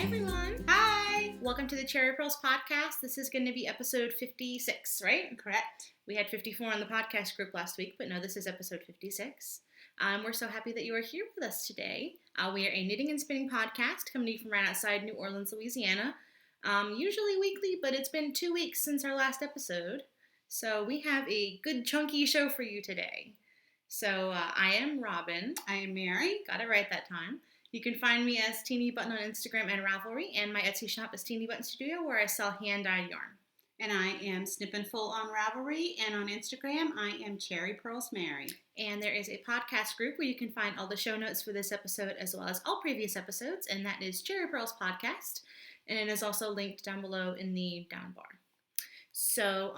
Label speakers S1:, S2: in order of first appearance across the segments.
S1: everyone.
S2: Hi.
S1: Welcome to the Cherry Purls podcast. This is going to be episode 56, right?
S2: Correct.
S1: We had 54 on the podcast group last week, but no, this is episode 56. We're so happy that you are here with us today. We are a knitting and spinning podcast coming to you from right outside New Orleans, Louisiana. Usually weekly, but it's been 2 weeks since our last episode. So we have a good chunky show for you today. So I am Robin.
S2: I am Mary.
S1: Got it right that time. You can find me as Teeny Button on Instagram and Ravelry, and my Etsy shop is Teeny Button Studio, where I sell hand-dyed yarn.
S2: And I am Snippin' Full on Ravelry, and on Instagram, I am Cherry Purls Mary.
S1: And there is a podcast group where you can find all the show notes for this episode as well as all previous episodes, and that is Cherry Purls Podcast, and it is also linked down below in the down bar. So,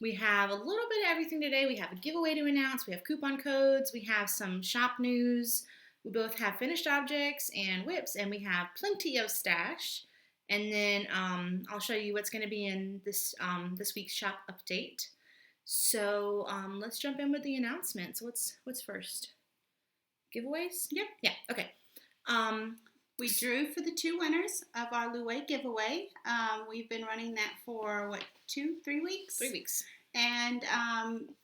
S1: we have a little bit of everything today. We have a giveaway to announce, we have coupon codes, we have some shop news. We both have finished objects and whips, and we have plenty of stash. And then I'll show you what's going to be in this week's shop update. So let's jump in with the announcements. What's first? Giveaways?
S2: Yep.
S1: Yeah. Okay.
S2: We drew for the 2 winners of our Louis giveaway. We've been running that for 3 weeks?
S1: 3 weeks.
S2: And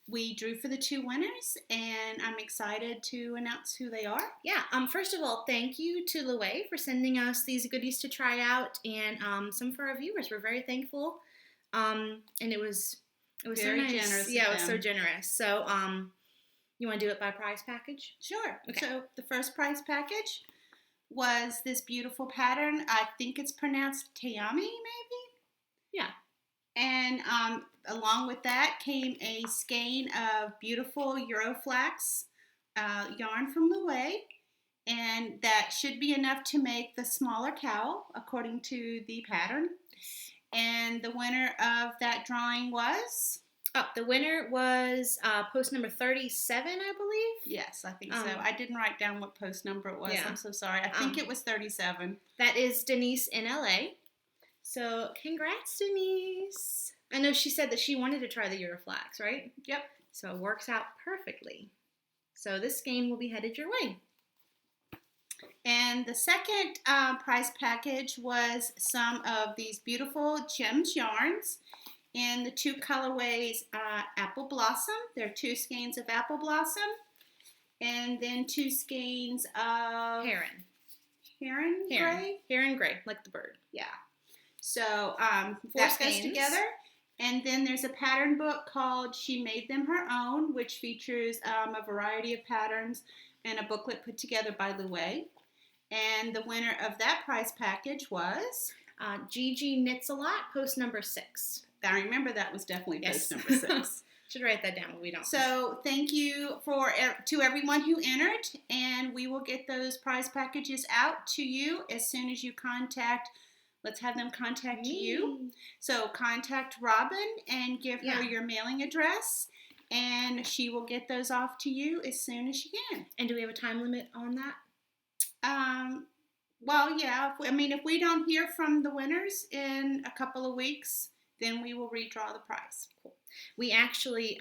S2: we drew for the 2 winners, and I'm excited to announce who they are.
S1: Yeah. First of all, thank you to Louis for sending us these goodies to try out, and some for our viewers. We're very thankful. And it was
S2: very
S1: so nice.
S2: Generous.
S1: Yeah, it was so generous. So, you want to do it by prize package?
S2: Sure.
S1: Okay.
S2: So the first prize package was this beautiful pattern. I think it's pronounced Tayami, maybe?
S1: Yeah.
S2: And along with that came a skein of beautiful Euroflax yarn from Louis. And that should be enough to make the smaller cowl, according to the pattern. And the winner of that drawing was?
S1: Oh, the winner was post number 37, I believe.
S2: Yes, I think so. I didn't write down what post number it was.
S1: Yeah.
S2: I'm so sorry. I think it was 37.
S1: That is Denise in LA. So, congrats, Denise. I know she said that she wanted to try the Euroflax, right?
S2: Yep.
S1: So, it works out perfectly. So, this skein will be headed your way.
S2: And the second prize package was some of these beautiful Gems yarns in the 2 colorways Apple Blossom. There are 2 skeins of Apple Blossom. And then 2 skeins of... Heron gray?
S1: Heron gray, like the bird.
S2: Yeah. So
S1: 4
S2: that
S1: skeins.
S2: goes together. And then there's a pattern book called She Made Them Her Own, which features a variety of patterns and a booklet put together by Louis. And the winner of that prize package was?
S1: Gigi Knits a Lot, post number 6.
S2: I remember that was definitely
S1: Yes.
S2: post number 6.
S1: Should write that down, but we don't.
S2: So thank you to everyone who entered, and we will get those prize packages out to you as soon as you contact. Let's have them contact you. So contact Robin and give her your mailing address, and she will get those off to you as soon as she can.
S1: And do we have a time limit on that?
S2: Well, yeah. If we don't hear from the winners in a couple of weeks, then we will redraw the prize.
S1: Cool. We actually,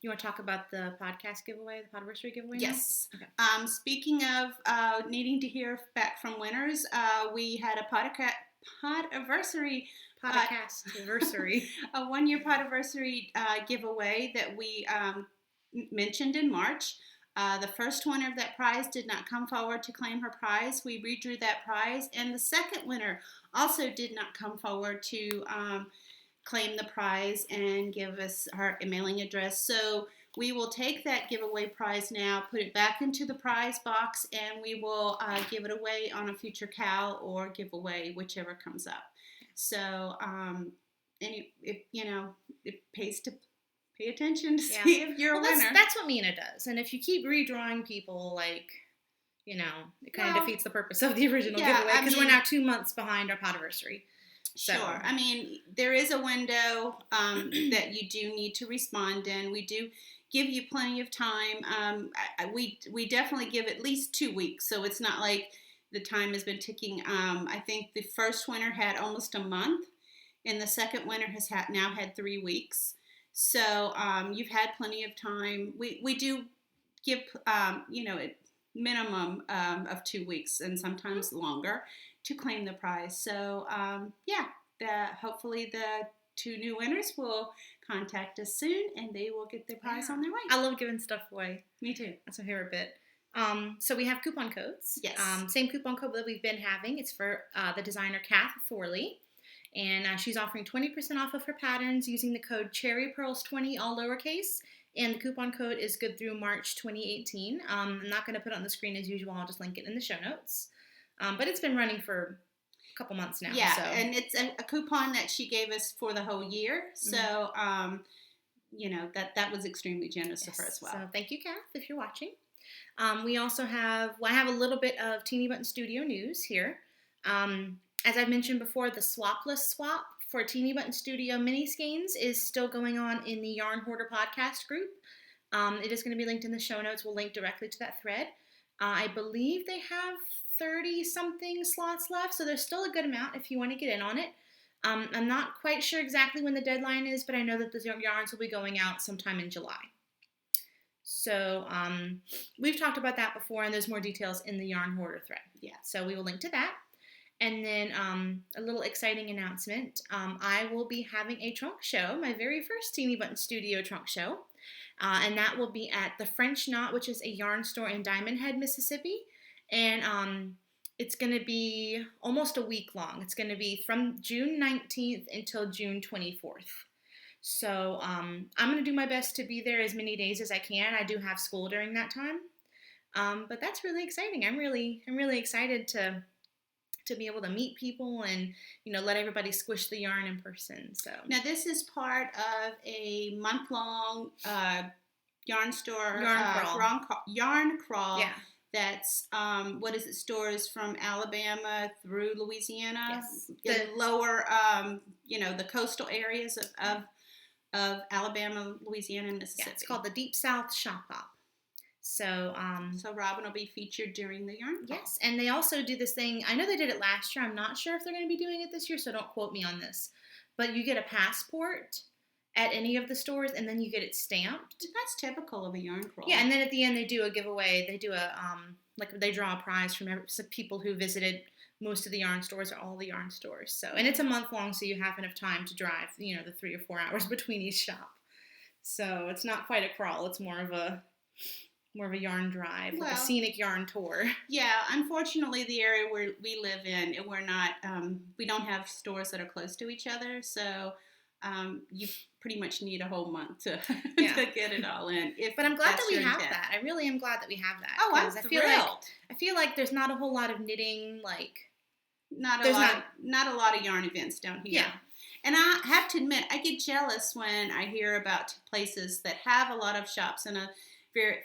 S1: you want to talk about the podcast giveaway, the Podiversary giveaway?
S2: Yes.
S1: Okay.
S2: Speaking of needing to hear back from winners, we had a Podiversary
S1: Podcast-versary.
S2: a 1-year Podiversary giveaway that we mentioned in March. The first winner of that prize did not come forward to claim her prize. We redrew that prize, and the second winner also did not come forward to claim the prize and give us her mailing address. So we will take that giveaway prize now, put it back into the prize box, and we will give it away on a future cowl or giveaway, whichever comes up. So, it pays to pay attention to see if you're a winner.
S1: That's what Mina does. And if you keep redrawing people, it kind of defeats the purpose of the original giveaway, because we're now 2 months behind our Podiversary. So. Sure.
S2: There is a window that you do need to respond in. We do give you plenty of time. We definitely give at least 2 weeks, so it's not like the time has been ticking. I think the first winner had almost a month, and the second winner has now had 3 weeks. So you've had plenty of time. We do give, a minimum of 2 weeks and sometimes longer. to claim the prize. So hopefully the 2 new winners will contact us soon, and they will get their prize on their way.
S1: I love giving stuff away.
S2: Me too.
S1: That's my favorite bit. So we have coupon codes.
S2: Yes.
S1: Same coupon code that we've been having. It's for the designer Kath Thorley. And she's offering 20% off of her patterns using the code CherryPurls20, all lowercase. And the coupon code is good through March 2018. I'm not going to put it on the screen as usual. I'll just link it in the show notes. But it's been running for a couple months now.
S2: Yeah,
S1: so.
S2: And it's a coupon that she gave us for the whole year. So, that was extremely generous of her as well.
S1: So thank you, Kath, if you're watching. We also have, I have a little bit of Teeny Button Studio news here. As I've mentioned before, the Swapless swap for Teeny Button Studio mini skeins is still going on in the Yarn Hoarder podcast group. It is going to be linked in the show notes. We'll link directly to that thread. I believe they have 30-something slots left, so there's still a good amount if you want to get in on it. I'm not quite sure exactly when the deadline is, but I know that the yarns will be going out sometime in July. So we've talked about that before, and there's more details in the Yarn Hoarder thread.
S2: Yeah.
S1: So we will link to that. And then a little exciting announcement. I will be having a trunk show, my very first Teeny Button Studio trunk show. And that will be at the French Knot, which is a yarn store in Diamond Head, Mississippi. And it's going to be almost a week long. It's going to be from June 19th until June 24th. So I'm going to do my best to be there as many days as I can. I do have school during that time. But that's really exciting. I'm really excited to be able to meet people and, let everybody squish the yarn in person. So
S2: now this is part of a month-long yarn store yarn crawl.
S1: Yeah.
S2: That's stores from Alabama through Louisiana.
S1: Yes.
S2: The lower the coastal areas of Alabama, Louisiana, and Mississippi.
S1: Yeah, it's called the Deep South Shop Hop. So
S2: Robin will be featured during the yarn crawl.
S1: Yes, and they also do this thing. I know they did it last year. I'm not sure if they're going to be doing it this year, so don't quote me on this. But you get a passport at any of the stores, and then you get it stamped.
S2: That's typical of a yarn crawl.
S1: Yeah, and then at the end they do a giveaway. They do they draw a prize from some people who visited most of the yarn stores or all the yarn stores. So, and it's a month long, so you have enough time to drive, the 3 or 4 hours between each shop. So it's not quite a crawl. It's more of a yarn drive, like a scenic yarn tour.
S2: Yeah, unfortunately, the area where we live in, we're not, we don't have stores that are close to each other, so you pretty much need a whole month to get it all in.
S1: But I'm glad that we have that. I really am glad that we have that.
S2: Oh, I'm thrilled.
S1: I feel like there's not a whole lot of knitting,
S2: not a lot of yarn events down here.
S1: Yeah.
S2: And I have to admit, I get jealous when I hear about places that have a lot of shops in a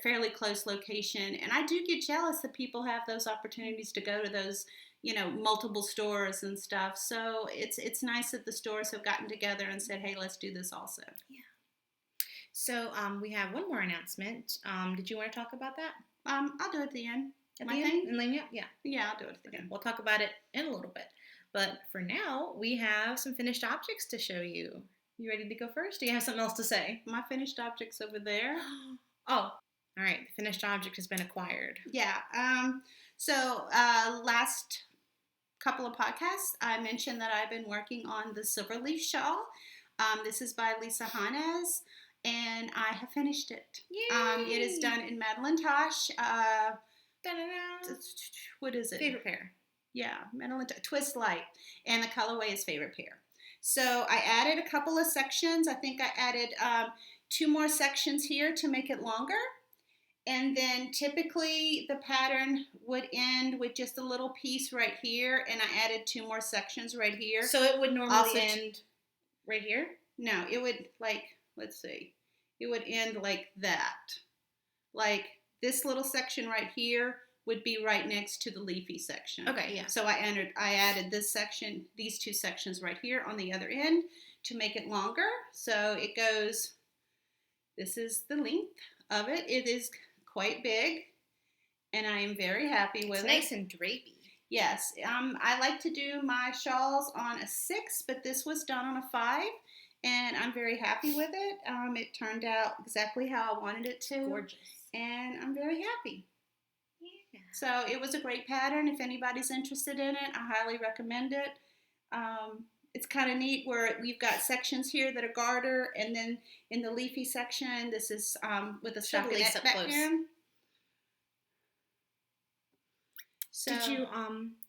S2: fairly close location, and I do get jealous that people have those opportunities to go to those, multiple stores and stuff. So it's nice that the stores have gotten together and said, hey, let's do this also.
S1: Yeah. So we have one more announcement. Did you want to talk about that?
S2: I'll do it at the end.
S1: At the end? Lynina? Yeah.
S2: Yeah, I'll do it at the end.
S1: We'll talk about it in a little bit. But for now, we have some finished objects to show you. You ready to go first? Do you have something else to say?
S2: My finished object's over there.
S1: Oh, all right. The finished object has been acquired.
S2: Yeah. So last couple of podcasts, I mentioned that I've been working on the Silverleaf Shawl. This is by Lisa Hanez, and I have finished it.
S1: Yay!
S2: It is done in Madeline Tosh. What is it?
S1: Favorite pair.
S2: Yeah, Madeline Twist Light, and the colorway is Favorite Pair. So I added a couple of sections. I think I added 2 more sections here to make it longer. And then typically the pattern would end with just a little piece right here, and I added 2 more sections right here.
S1: So it would normally end right here?
S2: No, it would let's see. It would end like that. Like this little section right here would be right next to the leafy section.
S1: Okay, yeah.
S2: So I added this section, these 2 sections right here on the other end to make it longer. So it goes, this is the length of it. It is quite big, and I am very happy with it.
S1: It's nice and drapey.
S2: Yes. I like to do my shawls on a 6, but this was done on a 5, and I'm very happy with it. It turned out exactly how I wanted it to.
S1: Gorgeous.
S2: And I'm very happy.
S1: Yeah.
S2: So it was a great pattern. If anybody's interested in it, I highly recommend it. It's kind of neat where we've got sections here that are garter, and then in the leafy section, this is with a stockinette background. So,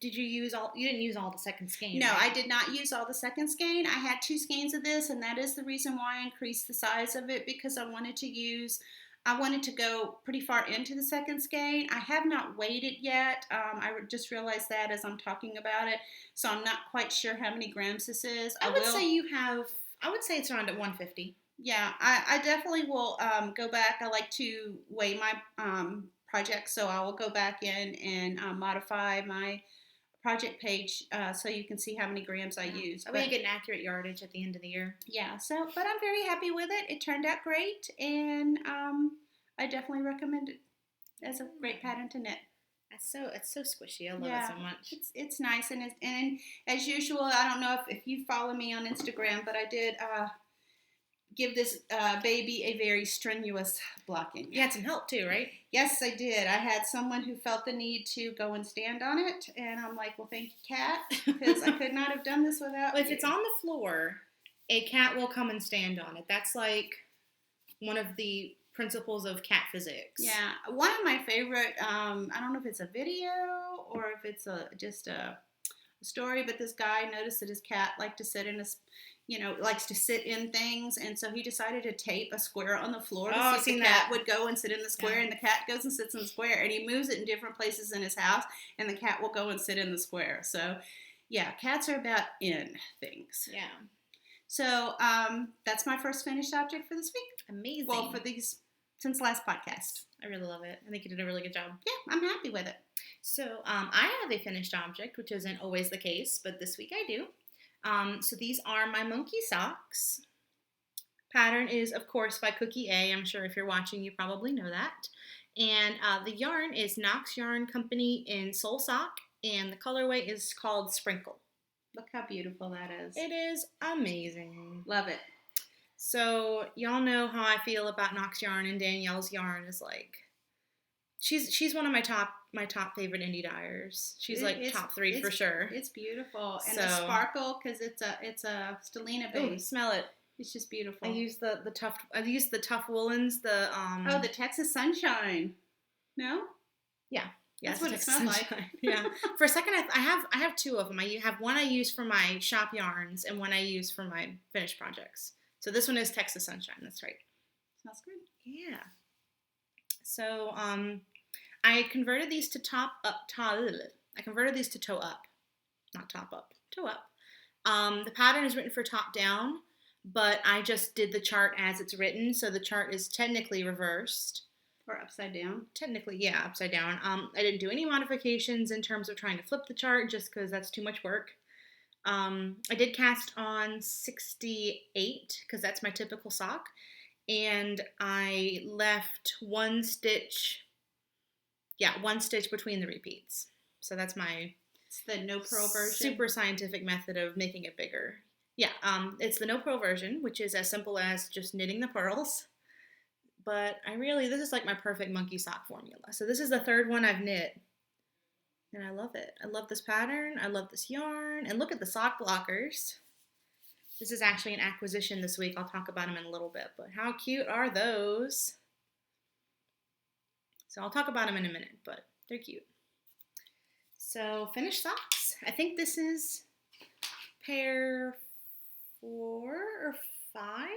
S1: did you use all? You didn't use all the second skein.
S2: No,
S1: right?
S2: I did not use all the second skein. I had 2 skeins of this, and that is the reason why I increased the size of it, because I wanted to go pretty far into the second skein. I have not weighed it yet. I just realized that as I'm talking about it, so I'm not quite sure how many grams this is.
S1: I would say it's around at 150.
S2: Yeah, I definitely will go back. I like to weigh my projects, so I will go back in and modify my project page so you can see how many grams I use.
S1: That way you get an accurate yardage at the end of the year.
S2: Yeah, but I'm very happy with it. It turned out great, and I definitely recommend it as a great pattern to knit.
S1: It's so squishy. I love it so much.
S2: It's nice, and as usual, I don't know if you follow me on Instagram, but I did give this baby a very strenuous blocking.
S1: You had some help too, right?
S2: Yes, I did. I had someone who felt the need to go and stand on it, and I'm like, well, thank you, Kat, because I could not have done this without
S1: Well, if it's on the floor, a cat will come and stand on it. That's like one of the principles of cat physics.
S2: Yeah, one of my favorite, I don't know if it's a video or if it's just a story, but this guy noticed that his cat likes to sit in things, and so he decided to tape a square on the floor to see if the cat would go and sit in the square, and the cat goes and sits in the square, and he moves it in different places in his house, and the cat will go and sit in the square. So, yeah, cats are about in things.
S1: Yeah.
S2: So, that's my first finished object for this week.
S1: Amazing.
S2: Well, since last podcast.
S1: I really love it. I think you did a really good job.
S2: Yeah, I'm happy with it.
S1: So, I have a finished object, which isn't always the case, but this week I do. So these are my monkey socks. Pattern is, of course, by Cookie A. I'm sure if you're watching, you probably know that. And the yarn is Knox Yarn Company in Soul Sock, and the colorway is called Sprinkle.
S2: Look how beautiful that is.
S1: It is amazing.
S2: Love it.
S1: So y'all know how I feel about Knox Yarn, and Danielle's yarn is like, she's one of my top favorite indie dyers. She's like top 3 for sure.
S2: It's beautiful, and the sparkle, because it's a Lynina base.
S1: Ooh, smell it.
S2: It's just beautiful.
S1: I use the tough woolens.
S2: The Texas Sunshine. No.
S1: Yeah.
S2: That's what it smells like.
S1: Yeah. For a second, I have 2 of them. I have one I use for my shop yarns and one I use for my finished projects. So this one is Texas Sunshine. That's right.
S2: Smells good.
S1: Yeah. So I converted these to I converted these to toe up, not top up, toe up. The pattern is written for top down, but I just did the chart as it's written, so the chart is technically reversed.
S2: Or upside down.
S1: Technically, yeah, upside down. I didn't do any modifications in terms of trying to flip the chart, just because that's too much work. I did cast on 68, because that's my typical sock, and I left one stitch between the repeats. So that's
S2: it's the no purl version.
S1: Super scientific method of making it bigger. Yeah, it's the no purl version, which is as simple as just knitting the purls. But this is like my perfect monkey sock formula. So this is the 3rd one I've knit. And I love it. I love this pattern. I love this yarn. And look at the sock blockers. This is actually an acquisition this week. I'll talk about them in a little bit. But how cute are those? So I'll talk about them in a minute, but they're cute. So finished socks. I think this is pair 4 or 5.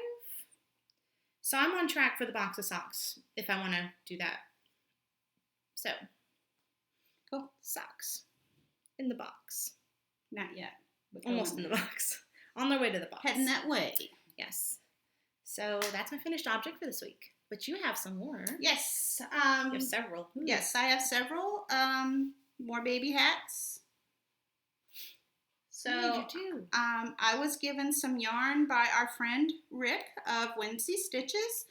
S1: So I'm on track for the box of socks if I want to do that. So, cool. Socks in the box.
S2: Not yet.
S1: Almost in the box. On their way to the box.
S2: Heading that way.
S1: Yes. So that's my finished object for this week. But you have some more.
S2: Yes.
S1: You have several. Ooh.
S2: Yes, I have several. More baby hats. So
S1: you do.
S2: I was given some yarn by our friend Rick of Whimsy Stitches.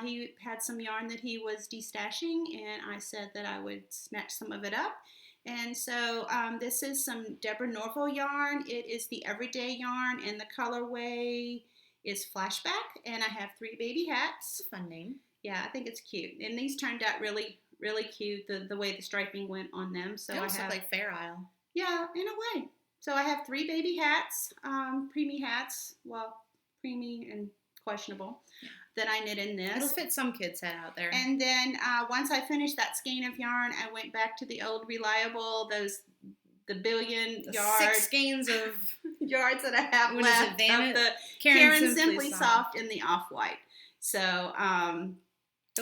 S2: He had some yarn that he was destashing, and I said that I would snatch some of it up. And so this is some Deborah Norville yarn. It is the everyday yarn, and the colorway is Flashback, and I have 3 baby hats.
S1: That's a fun name.
S2: Yeah, I think it's cute. And these turned out really, Really cute, the way the striping went on them. So
S1: They
S2: I
S1: almost
S2: have,
S1: look like Fair Isle.
S2: yeah, in a way. So I have 3 baby hats, preemie hats, well, preemie and questionable, that I knit in this.
S1: It'll fit some kids' head out there.
S2: And then once I finished that skein of yarn, I went back to the old reliable, the billion yards.
S1: 6 skeins of
S2: yards that I have
S1: what
S2: left
S1: is it,
S2: of the
S1: Karen
S2: Simply Soft in the off-white. So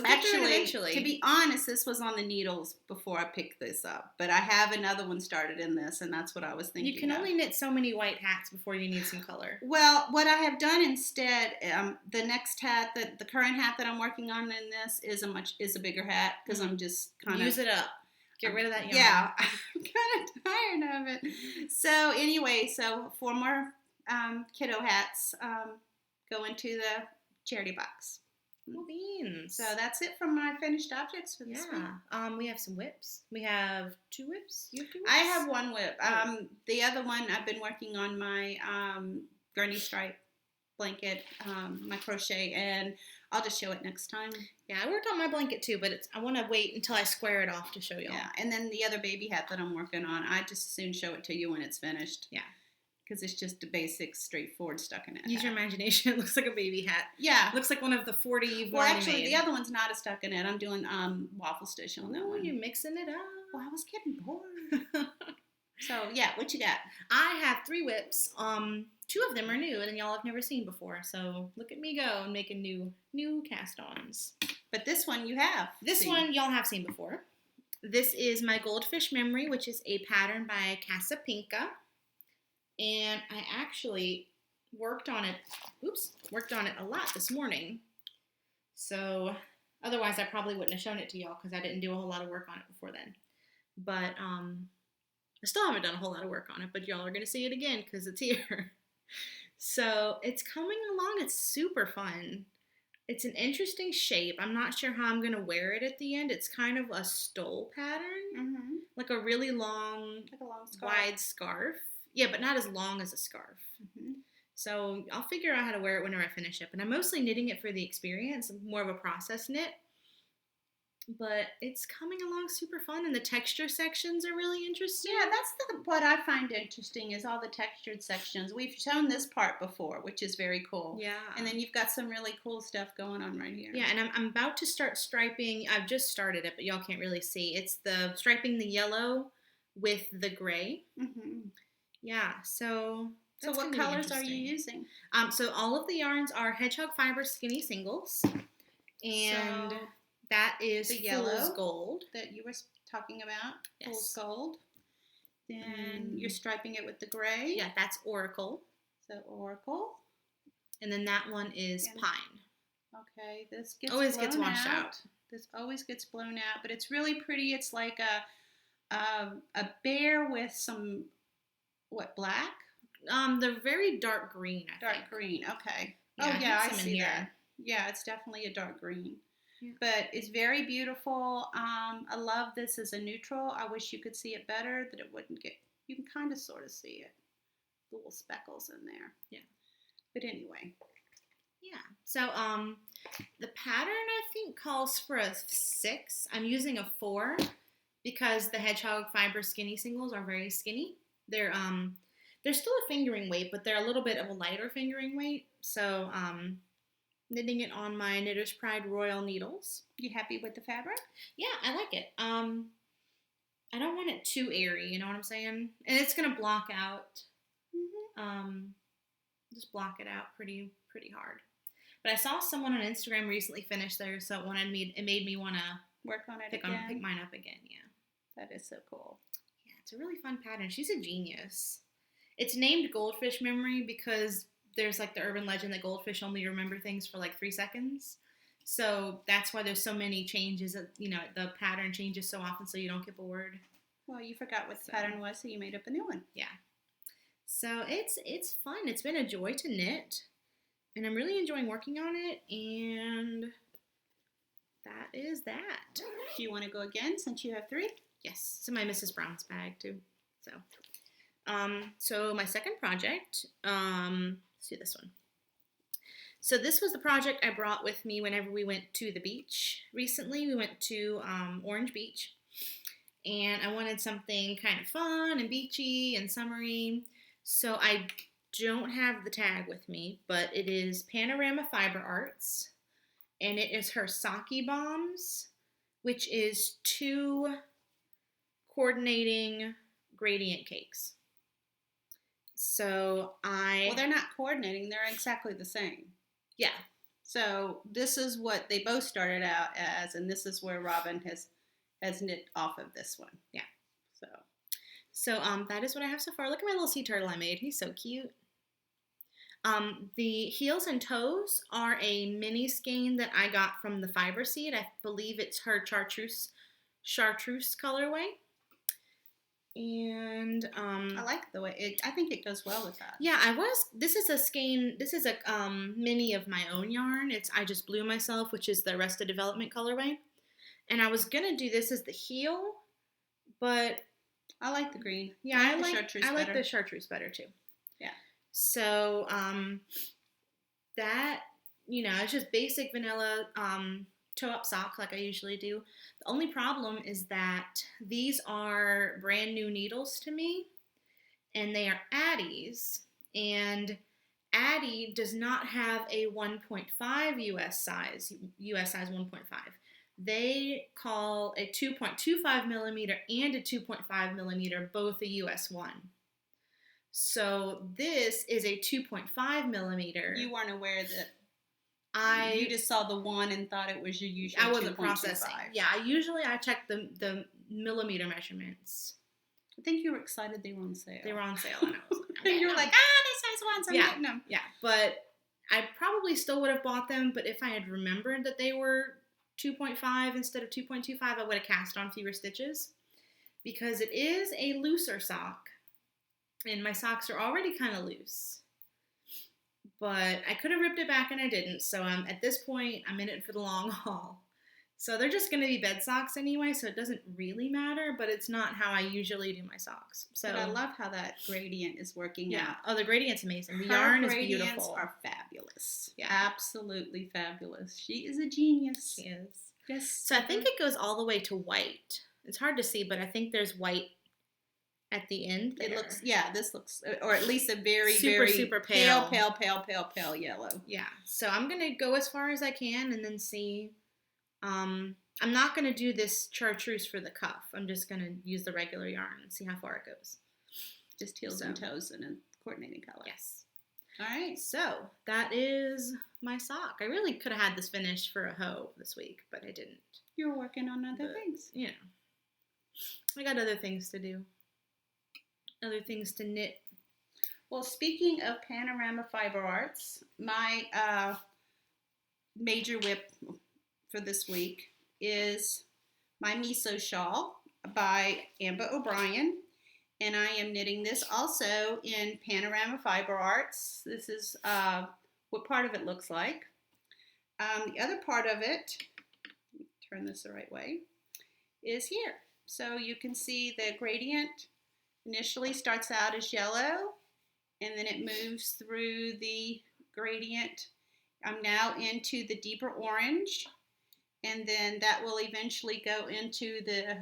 S2: actually, to be honest, this was on the needles before I picked this up. But I have another one started in this, and that's what I was thinking.
S1: You can only knit so many white hats before you need some color.
S2: Well, what I have done instead, the next hat, the current hat that I'm working on in this is a bigger hat because I'm just kind of
S1: use it up. Get rid of that yarn.
S2: Yeah, I'm kind of tired of it. So anyway, 4 more kiddo hats go into the charity box.
S1: Cool beans.
S2: So that's it from my finished objects for this week.
S1: We have some whips. We have 2 whips. You have 2 whips?
S2: I have 1 whip. The other one, I've been working on my gurney stripe blanket, my crochet, and I'll just show it next time.
S1: Yeah, I worked on my blanket too, but I want to wait until I square it off to show y'all.
S2: Yeah, and then the other baby hat that I'm working on, I just soon show it to you when it's finished.
S1: Yeah.
S2: Because it's just a basic, straightforward stockinette.
S1: Use your imagination. It looks like a baby hat.
S2: Yeah.
S1: It looks like one of the 40 you've
S2: Well,
S1: already
S2: actually,
S1: made.
S2: the other one's not a stockinette. I'm doing waffle stitch on that one.
S1: You're mixing it up.
S2: Well, I was getting bored. So, yeah, what you got?
S1: I have 3 whips. 2 of them are new, and y'all have never seen before. So look at me go and making new cast-ons.
S2: But this one you have.
S1: This one y'all have seen before. This is my Goldfish Memory, which is a pattern by Casa Pinka. And I actually worked on it a lot this morning. So otherwise I probably wouldn't have shown it to y'all because I didn't do a whole lot of work on it before then. But I still haven't done a whole lot of work on it, but y'all are going to see it again because it's here. So it's coming along. It's super fun. It's an interesting shape. I'm not sure how I'm going to wear it at the end. It's kind of a stole pattern, like a really long, wide scarf. Yeah, but not as long as a scarf. So I'll figure out how to wear it whenever I finish it. But I'm mostly knitting it for the experience, more of a process knit. But it's coming along super fun, and the texture sections are really interesting.
S2: Yeah, that's what I find interesting is all the textured sections. We've shown this part before, which is very cool.
S1: Yeah.
S2: And then you've got some really cool stuff going on right here.
S1: Yeah, and I'm about to start striping. I've just started it, but y'all can't really see. It's the striping the yellow with the gray. Yeah, so
S2: what colors are you using?
S1: So all of the yarns are Hedgehog Fiber Skinny Singles, and
S2: so
S1: that is
S2: the yellow
S1: Fool's Gold
S2: that you were talking about.
S1: Yes.
S2: Fool's Gold. Then you're striping it with the gray.
S1: Yeah, that's Oracle.
S2: So Oracle.
S1: And then that one is Pine.
S2: Okay, this gets
S1: always gets washed out.
S2: This always gets blown out, but it's really pretty. It's like a bear with some black?
S1: They're very dark green, I think.
S2: Dark green, okay.
S1: Yeah,
S2: I see that. Yeah, it's definitely a dark green.
S1: Yeah.
S2: But it's very beautiful. I love this as a neutral. I wish you could see it better, that it wouldn't get, you can kind of sort of see it. Little speckles in there.
S1: Yeah.
S2: But anyway.
S1: Yeah. So, the pattern, I think, calls for a 6. I'm using a 4 because the Hedgehog Fiber Skinny Singles are very skinny. They're still a fingering weight, but they're a little bit of a lighter fingering weight. So, knitting it on my Knitter's Pride Royal needles.
S2: You happy with the fabric?
S1: Yeah, I like it. I don't want it too airy, you know what I'm saying? And it's gonna block out. Just block it out pretty hard. But I saw someone on Instagram recently finish theirs, so it made me want to
S2: work on it
S1: pick mine up again. Yeah,
S2: that is so cool.
S1: Yeah, it's a really fun pattern. She's a genius. It's named Goldfish Memory because there's like the urban legend that goldfish only remember things for like 3 seconds. So that's why there's so many changes. The pattern changes so often, so you don't get bored.
S2: Well, you forgot what the pattern was, so you made up a new one.
S1: Yeah. So it's fun. It's been a joy to knit, and I'm really enjoying working on it. And that is that.
S2: Do you want to go again since you have 3?
S1: Yes. It's in my Mrs. Brown's bag too. So my second project. Let's do this one. So this was the project I brought with me whenever we went to the beach recently. We went to Orange Beach, and I wanted something kind of fun and beachy and summery. So I don't have the tag with me, but it is Panorama Fiber Arts, and it is her Sake Bombs, which is 2 coordinating gradient cakes. So
S2: Well, they're not coordinating. They're exactly the same.
S1: Yeah.
S2: So this is what they both started out as, and this is where Robin has knit off of this one.
S1: Yeah.
S2: So
S1: that is what I have so far. Look at my little sea turtle I made. He's so cute. The heels and toes are a mini skein that I got from the Fiber Seed. I believe it's her chartreuse colorway. And
S2: I like the way I think it goes well with that.
S1: Yeah, this is a skein, this is a mini of my own yarn. I Just Blew Myself, which is the Arrested Development colorway. And I was going to do this as the heel, but
S2: I like the green.
S1: Yeah, I like the chartreuse better too.
S2: Yeah.
S1: So that, it's just basic vanilla toe-up sock like I usually do. The only problem is that these are brand new needles to me, and they are Addie's, and Addie does not have a 1.5 US size 1.5. They call a 2.25 millimeter and a 2.5 millimeter both a US 1. So this is a 2.5 millimeter.
S2: You weren't aware that you just saw the 1 and thought it was your usual 2.25.
S1: I wasn't processing. Yeah, I check the millimeter measurements.
S2: I think you were excited they were on sale.
S1: They were on sale, and I was like,
S2: okay, you were like, they size 1, so I'm getting them.
S1: Yeah, but I probably still would have bought them, but if I had remembered that they were 2.5 instead of 2.25, I would have cast on fewer stitches, because it is a looser sock, and my socks are already kind of loose. But I could have ripped it back and I didn't, so at this point, I'm in it for the long haul. So they're just going to be bed socks anyway, so it doesn't really matter, but it's not how I usually do my socks. So
S2: but I love how that gradient is working out.
S1: Oh, the gradient's amazing. The yarn is beautiful.
S2: Her gradients are fabulous. Yeah. Absolutely fabulous. She is a genius.
S1: She is.
S2: Yes.
S1: So I think it goes all the way to white. It's hard to see, but I think there's white at the end there.
S2: This looks, or at least a very,
S1: super pale
S2: yellow.
S1: Yeah. So I'm going to go as far as I can and then see. I'm not going to do this chartreuse for the cuff. I'm just going to use the regular yarn and see how far it goes.
S2: Just heels and toes in a coordinating color.
S1: Yes.
S2: All right.
S1: So that is my sock. I really could have had this finished for a hoe this week, but I didn't.
S2: You're working on other things.
S1: I got other things to do. Other things to knit.
S2: Well, speaking of Panorama Fiber Arts, my major whip for this week is my Miso Shawl by Amber O'Brien, and I am knitting this also in Panorama Fiber Arts. This is what part of it looks like. The other part of it, turn this the right way, is here. So you can see the gradient initially starts out as yellow, and then it moves through the gradient. I'm now into the deeper orange, and then that will eventually go into the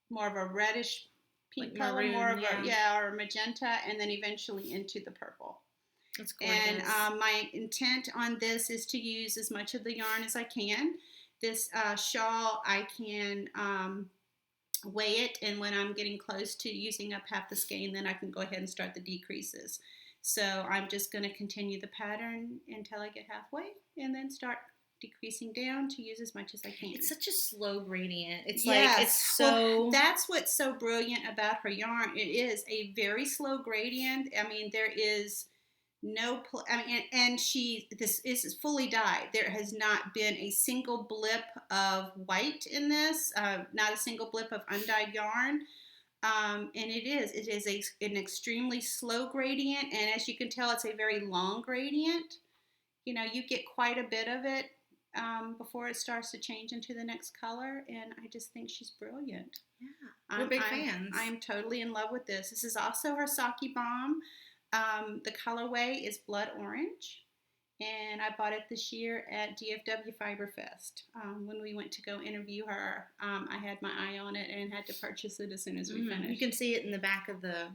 S2: more of a reddish pink
S1: like
S2: color,
S1: maroon,
S2: more of or magenta, and then eventually into the purple.
S1: That's gorgeous.
S2: And my intent on this is to use as much of the yarn as I can. This shawl, I can weigh it, and when I'm getting close to using up half the skein, then I can go ahead and start the decreases. So I'm just going to continue the pattern until I get halfway, and then start decreasing down to use as much as I can.
S1: It's such a slow gradient. It's
S2: well, that's what's so brilliant about her yarn. It is a very slow gradient. I mean, there is no, and this is fully dyed. There has not been a single blip of white in this, not a single blip of undyed yarn. And it is an extremely slow gradient, and as you can tell, it's a very long gradient. You get quite a bit of it before it starts to change into the next color, and I just think she's brilliant.
S1: Yeah, we're big fans.
S2: I'm totally in love with this. This is also her Sake Bomb. The colorway is blood orange, And I bought it this year at DFW Fiber Fest. When we went to go interview her, I had my eye on it and had to purchase it as soon as we finished.
S1: You can see it in the back of the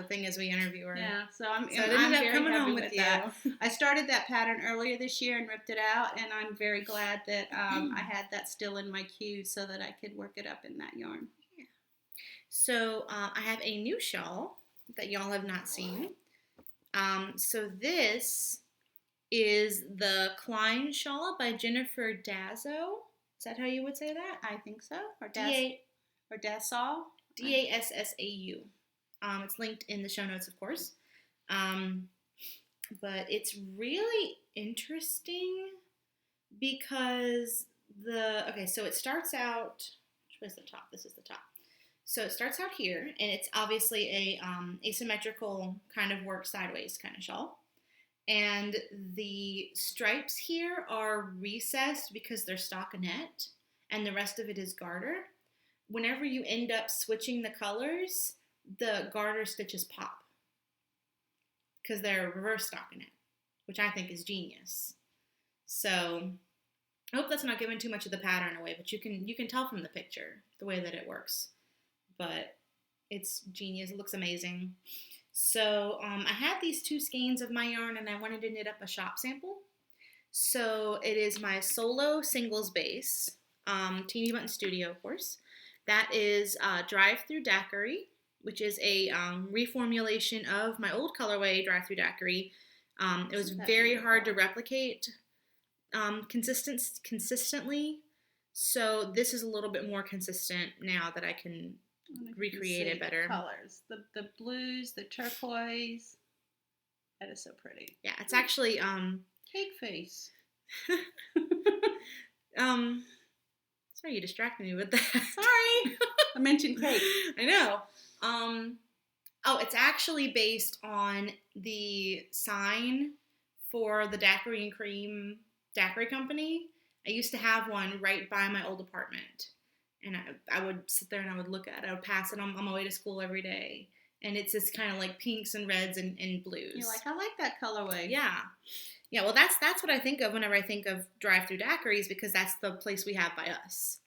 S1: thing as we interview her.
S2: Yeah, so I'm
S1: it
S2: very
S1: ended up coming
S2: happy
S1: home
S2: with
S1: with you.
S2: that. I started that pattern earlier this year and ripped it out, and I'm very glad that I had that still in my queue so that I could work it up in that yarn.
S1: Yeah. So I have a new shawl that y'all have not seen. So this is the Cline shawl by Jennifer Dasso. Is that how you would say that?
S2: I think so. Or
S1: Dassau. Dassau. It's linked in the show notes, of course. But it's really interesting because so it starts out. Where's the top? This is the top. So it starts out here, and it's obviously a asymmetrical kind of work sideways kind of shawl. And the stripes here are recessed because they're stockinette, and the rest of it is garter. Whenever you end up switching the colors, the garter stitches pop because they're reverse stockinette, which I think is genius. So I hope that's not giving too much of the pattern away, but you can tell from the picture the way that it works. But it's genius. It looks amazing. So I had these 2 skeins of my yarn, and I wanted to knit up a shop sample. So it is my solo singles base, Teeny Button Studio, of course. That is Drive-Through Daiquiri, which is a reformulation of my old colorway Drive-Through Daiquiri. It was very hard to replicate consistently. So this is a little bit more consistent now that I can recreate it better.
S2: Colors, the blues, the turquoise. That is so pretty.
S1: Yeah, it's actually
S2: cake face.
S1: Sorry, you distracted me with that.
S2: Sorry, I mentioned cake.
S1: I know. It's actually based on the sign for the Daiquiri and Cream Daiquiri Company. I used to have one right by my old apartment. And I would sit there and I would look at it. I would pass it on my way to school every day. And it's this kind of like pinks and reds and blues.
S2: You're like, I like that colorway.
S1: Yeah. Yeah, well, that's what I think of whenever I think of Drive-Through Daiquiris, because that's the place we have by us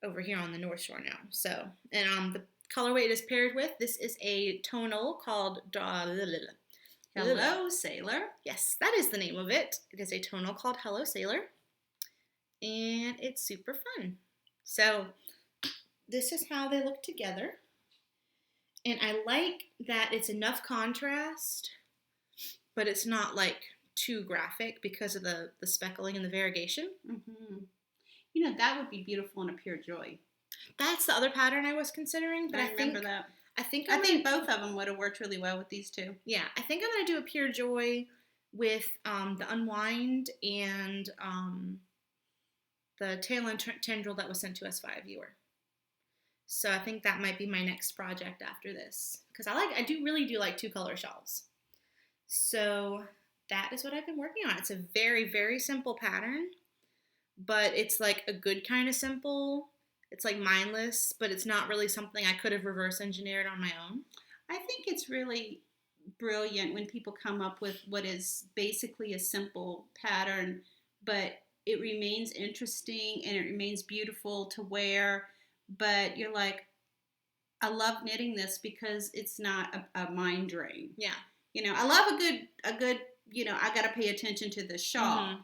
S1: over here on the North Shore now. So, and the colorway it is paired with, this is a tonal called
S2: Hello Sailor.
S1: Yes, that is the name of it. It is a tonal called Hello Sailor. And it's super fun. So this is how they look together. And I like that it's enough contrast, but it's not like too graphic because of the speckling and the variegation.
S2: Mm-hmm. That would be beautiful in a Pure Joy.
S1: That's the other pattern I was considering, but I remember
S2: that.
S1: I think
S2: both of them would have worked really well with these 2.
S1: Yeah, I think I'm going to do a Pure Joy with the Unwind and the tail and tendril that was sent to us via viewer. So I think that might be my next project after this, because I really do like 2-color shawls. So that is what I've been working on. It's a very, very simple pattern, but it's like a good kind of simple. It's like mindless, but it's not really something I could have reverse engineered on my own.
S2: I think it's really brilliant when people come up with what is basically a simple pattern, but it remains interesting and it remains beautiful to wear. But you're like, I love knitting this because it's not a mind drain.
S1: Yeah.
S2: I love a good, I got to pay attention to the shawl. Mm-hmm.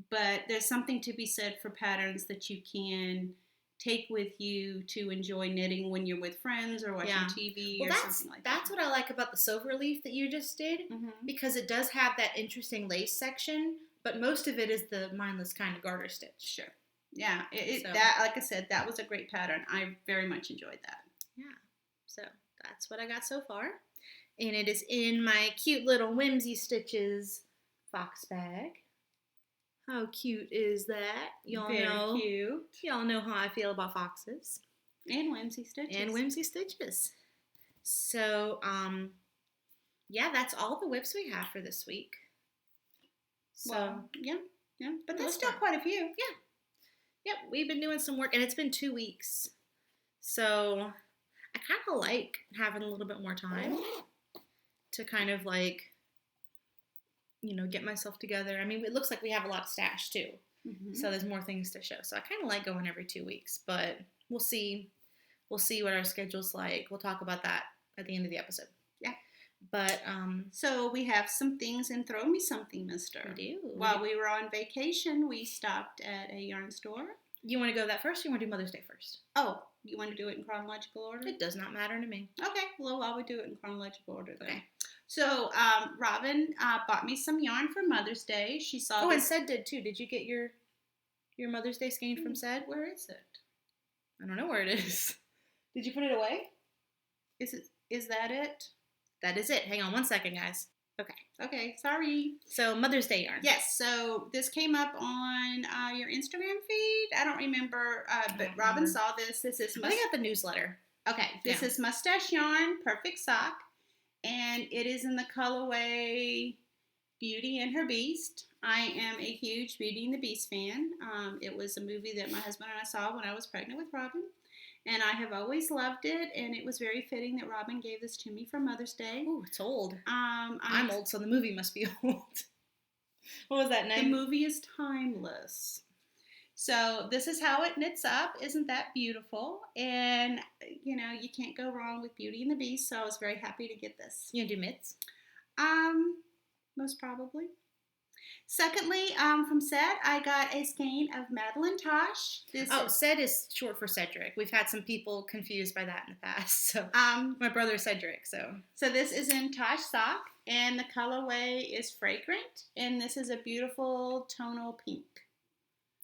S2: But there's something to be said for patterns that you can take with you to enjoy knitting when you're with friends or watching TV or something like that.
S1: That's what I like about the silver leaf that you just did, because it does have that interesting lace section, but most of it is the mindless kind of garter stitch.
S2: Sure. Yeah, that, like I said, that was a great pattern. I very much enjoyed that.
S1: Yeah, so that's what I got so far. And it is in my cute little Whimsy Stitches fox bag. How cute is that?
S2: Very cute.
S1: Y'all know how I feel about foxes.
S2: And Whimsy Stitches.
S1: So, that's all the whips we have for this week. So,
S2: yeah. But that's still quite a few.
S1: Yeah. Yep, we've been doing some work, and it's been 2 weeks. So I kind of like having a little bit more time to kind of get myself together. I mean, it looks like we have a lot of stash too.
S2: Mm-hmm.
S1: So there's more things to show. So I kind of like going every 2 weeks, but we'll see. We'll see what our schedule's like. We'll talk about that at the end of the episode.
S2: Yeah.
S1: But
S2: so we have some things in Throw Me Something, mister.
S1: We do.
S2: While we were on vacation, we stopped at a yarn store.
S1: You want to go that first or you want to do Mother's Day first?
S2: Oh, you want to do it in chronological order?
S1: It does not matter to me.
S2: Okay, well, I would do it in chronological order then.
S1: Okay.
S2: So, Robin bought me some yarn for Mother's Day. She saw
S1: and Sed did too. Did you get your Mother's Day skein from Sed?
S2: Where is it?
S1: I don't know where it is. Did you put it away?
S2: Is that it?
S1: That is it. Hang on 1 second, guys.
S2: Okay, sorry.
S1: So, Mother's Day yarn.
S2: Yes, so this came up on your Instagram feed. I don't remember, but Robin saw this. This is
S1: I got the newsletter.
S2: Okay, this is Mustache Yarn Perfect Sock, and it is in the colorway Beauty and Her Beast. I am a huge Beauty and the Beast fan. It was a movie that my husband and I saw when I was pregnant with Robin. And I have always loved it, and it was very fitting that Robin gave this to me for Mother's Day.
S1: Ooh, it's old. I'm old, so the movie must be old. What was that name?
S2: The movie is timeless. So this is how it knits up. Isn't that beautiful? And, you can't go wrong with Beauty and the Beast, so I was very happy to get this.
S1: You gonna do mitts?
S2: Most probably. Secondly, from Sed, I got a skein of Madeline Tosh.
S1: Sed is short for Cedric. We've had some people confused by that in the past. So, my brother Cedric. So
S2: this is in Tosh sock, and the colorway is Fragrant, and this is a beautiful tonal pink.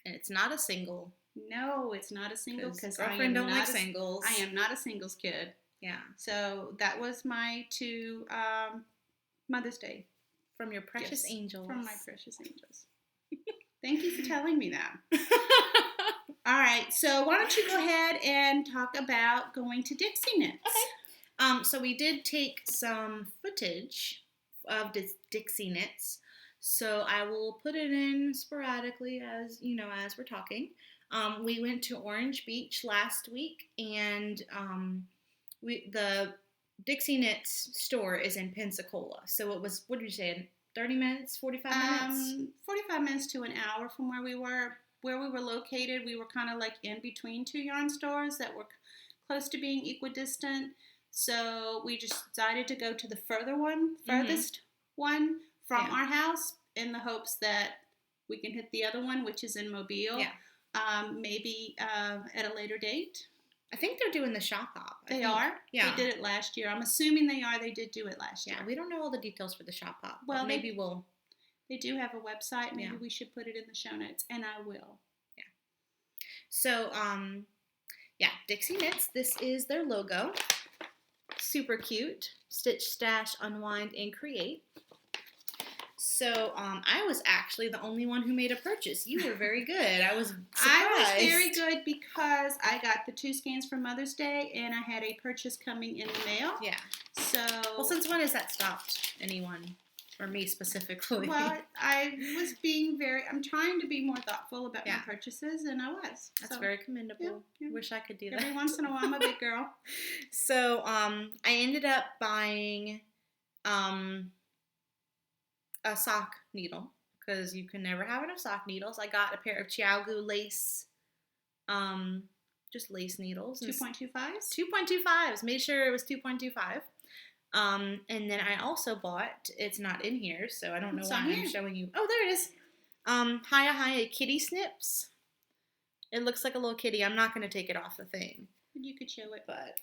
S1: And it's not a single.
S2: No, it's not a single because
S1: girlfriend don't like singles.
S2: I am not a singles kid.
S1: Yeah.
S2: So that was my two Mother's Day.
S1: From your precious angels.
S2: From my precious angels. Thank you for telling me that. All right, so why don't you go ahead and talk about going to Dixie Knits?
S1: Okay. So we did take some footage of Dixie Knits. So I will put it in sporadically as we're talking. We went to Orange Beach last week, and the Dixie Knits store is in Pensacola. So it was, what did you say, 30 minutes, 45 minutes?
S2: 45 minutes to an hour from where we were. Where we were located, we were kind of like in between two yarn stores that were close to being equidistant. So we just decided to go to the furthest one from our house in the hopes that we can hit the other one, which is in Mobile.
S1: Yeah.
S2: Maybe at a later date.
S1: I think they're doing the shop hop.
S2: They are?
S1: Yeah.
S2: They did it last year. I'm assuming they are. They did do it last year.
S1: Yeah, we don't know all the details for the shop hop.
S2: Well,
S1: maybe we'll.
S2: They do have a website. Maybe we should put it in the show notes, and I will.
S1: Yeah. So, Dixie Knits. This is their logo. Super cute. Stitch, stash, unwind, and create. So, I was actually the only one who made a purchase. You were very good. I was surprised.
S2: I was very good because I got the two skeins for Mother's Day, and I had a purchase coming in the mail.
S1: Yeah.
S2: So.
S1: Well, since when has that stopped anyone? Or me specifically?
S2: Well, I was I'm trying to be more thoughtful about my purchases, and I was.
S1: That's very commendable.
S2: Yeah.
S1: Wish I could do that.
S2: Every once in a while, I'm a big girl.
S1: So, I ended up buying a sock needle because you can never have enough sock needles. I got a pair of Chiaogu lace, just lace needles.
S2: 2.25s?
S1: 2.25s. Made sure it was 2.25. And then I also bought, it's not in here, so I don't know why I'm showing you. Oh, there it is. Hiya Kitty Snips. It looks like a little kitty. I'm not going to take it off the thing.
S2: You could show it.
S1: But,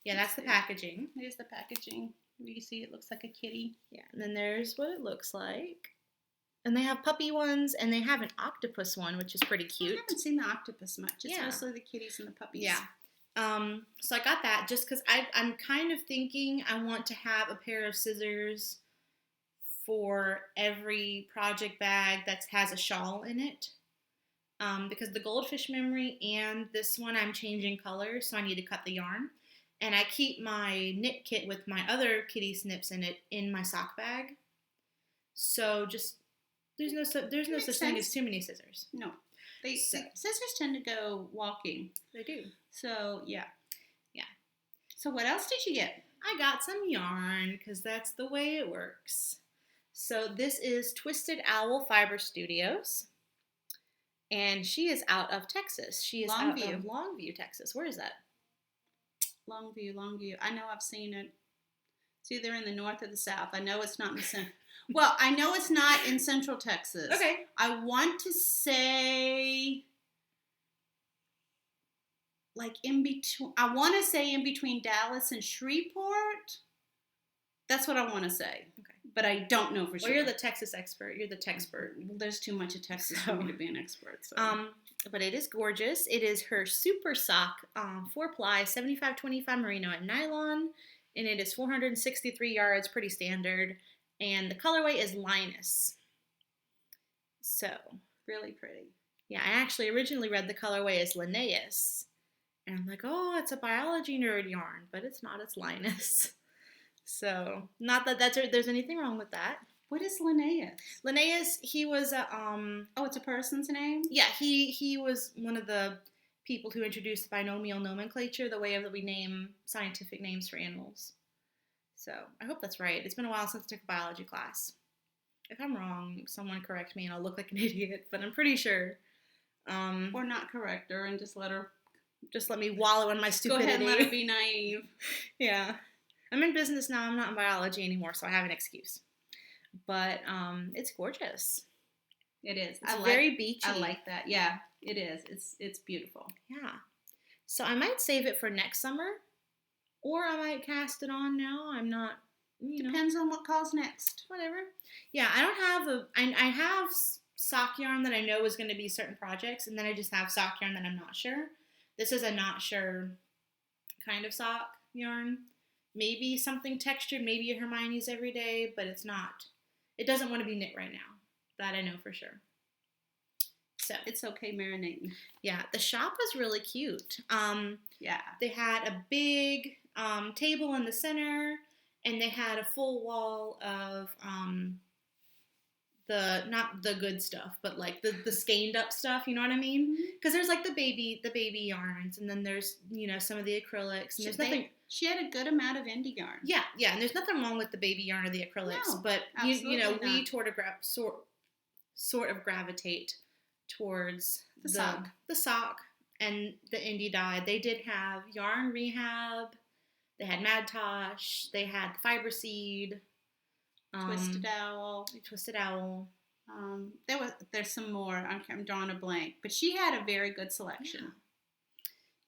S1: yeah, that's the packaging.
S2: There's the packaging. You see it looks like a kitty.
S1: Yeah, and then there's what it looks like. And they have puppy ones, and they have an octopus one, which is pretty cute.
S2: I haven't seen the octopus much. It's mostly the kitties and the puppies.
S1: Yeah. So I got that just because I'm kind of thinking I want to have a pair of scissors for every project bag that has a shawl in it. Because the Goldfish Memory and this one I'm changing colors, so I need to cut the yarn. And I keep my knit kit with my other kitty snips in it in my sock bag. So just there's no such thing as too many scissors.
S2: No. Scissors tend to go walking.
S1: They do.
S2: So, yeah. So, what else did you get?
S1: I got some yarn, because that's the way it works. So this is Twisted Owl Fiber Studios, and she is out of Texas. She is out of Longview, Texas. Where is that?
S2: Longview. I know I've seen it. It's either in the north or the south. I know it's not in the center. Well, I know it's not in Central Texas.
S1: Okay.
S2: I want to say like in between. I want to say in between Dallas and Shreveport. That's what I want to say.
S1: Okay.
S2: But I don't know for sure.
S1: Well, you're the Texas expert. You're the Texpert.
S2: There's too much of Texas for me to be an expert. So.
S1: But it is gorgeous. It is her Super Sock 4-ply 75-25 merino and nylon, and it is 463 yards, pretty standard. And the colorway is Linus. So
S2: really pretty.
S1: Yeah, I actually originally read the colorway as Linnaeus, and I'm like, oh, it's a biology nerd yarn, but it's not. It's Linus. So, not that there's anything wrong with that.
S2: What is Linnaeus?
S1: Linnaeus, he was a
S2: Oh, it's a person's name?
S1: Yeah, he was one of the people who introduced the binomial nomenclature, the way that we name scientific names for animals. So, I hope that's right. It's been a while since I took a biology class. If I'm wrong, someone correct me and I'll look like an idiot, but I'm pretty sure.
S2: Or not correct her and just
S1: let me wallow in my stupidity.
S2: Go ahead and let her be naive.
S1: Yeah. I'm in business now. I'm not in biology anymore, so I have an excuse. But it's gorgeous.
S2: It is.
S1: It's very beachy.
S2: I like that. Yeah, it is. It's beautiful.
S1: Yeah. So I might save it for next summer, or I might cast it on now. I'm not.
S2: Depends on what calls next.
S1: Whatever. Yeah, I don't have I have sock yarn that I know is going to be certain projects, and then I just have sock yarn that I'm not sure. This is a not sure kind of sock yarn. Maybe something textured, maybe a Hermione's Everyday, but it's not. It doesn't want to be knit right now. That I know for sure. So
S2: it's okay marinating.
S1: Yeah, the shop was really cute.
S2: Yeah.
S1: They had a big table in the center, and they had a full wall of not the good stuff, but like the skeined up stuff, you know what I mean? Because there's like the baby yarns, and then there's some of the acrylics, and there's nothing.
S2: She had a good amount of indie yarn.
S1: Yeah, and there's nothing wrong with the baby yarn or the acrylics,
S2: No,
S1: but we sort of gravitate towards the sock and the indie dye. They did have Yarn Rehab, they had Mad Tosh, they had Fiber Seed,
S2: Twisted Owl. There's some more. I'm drawing a blank, but she had a very good selection.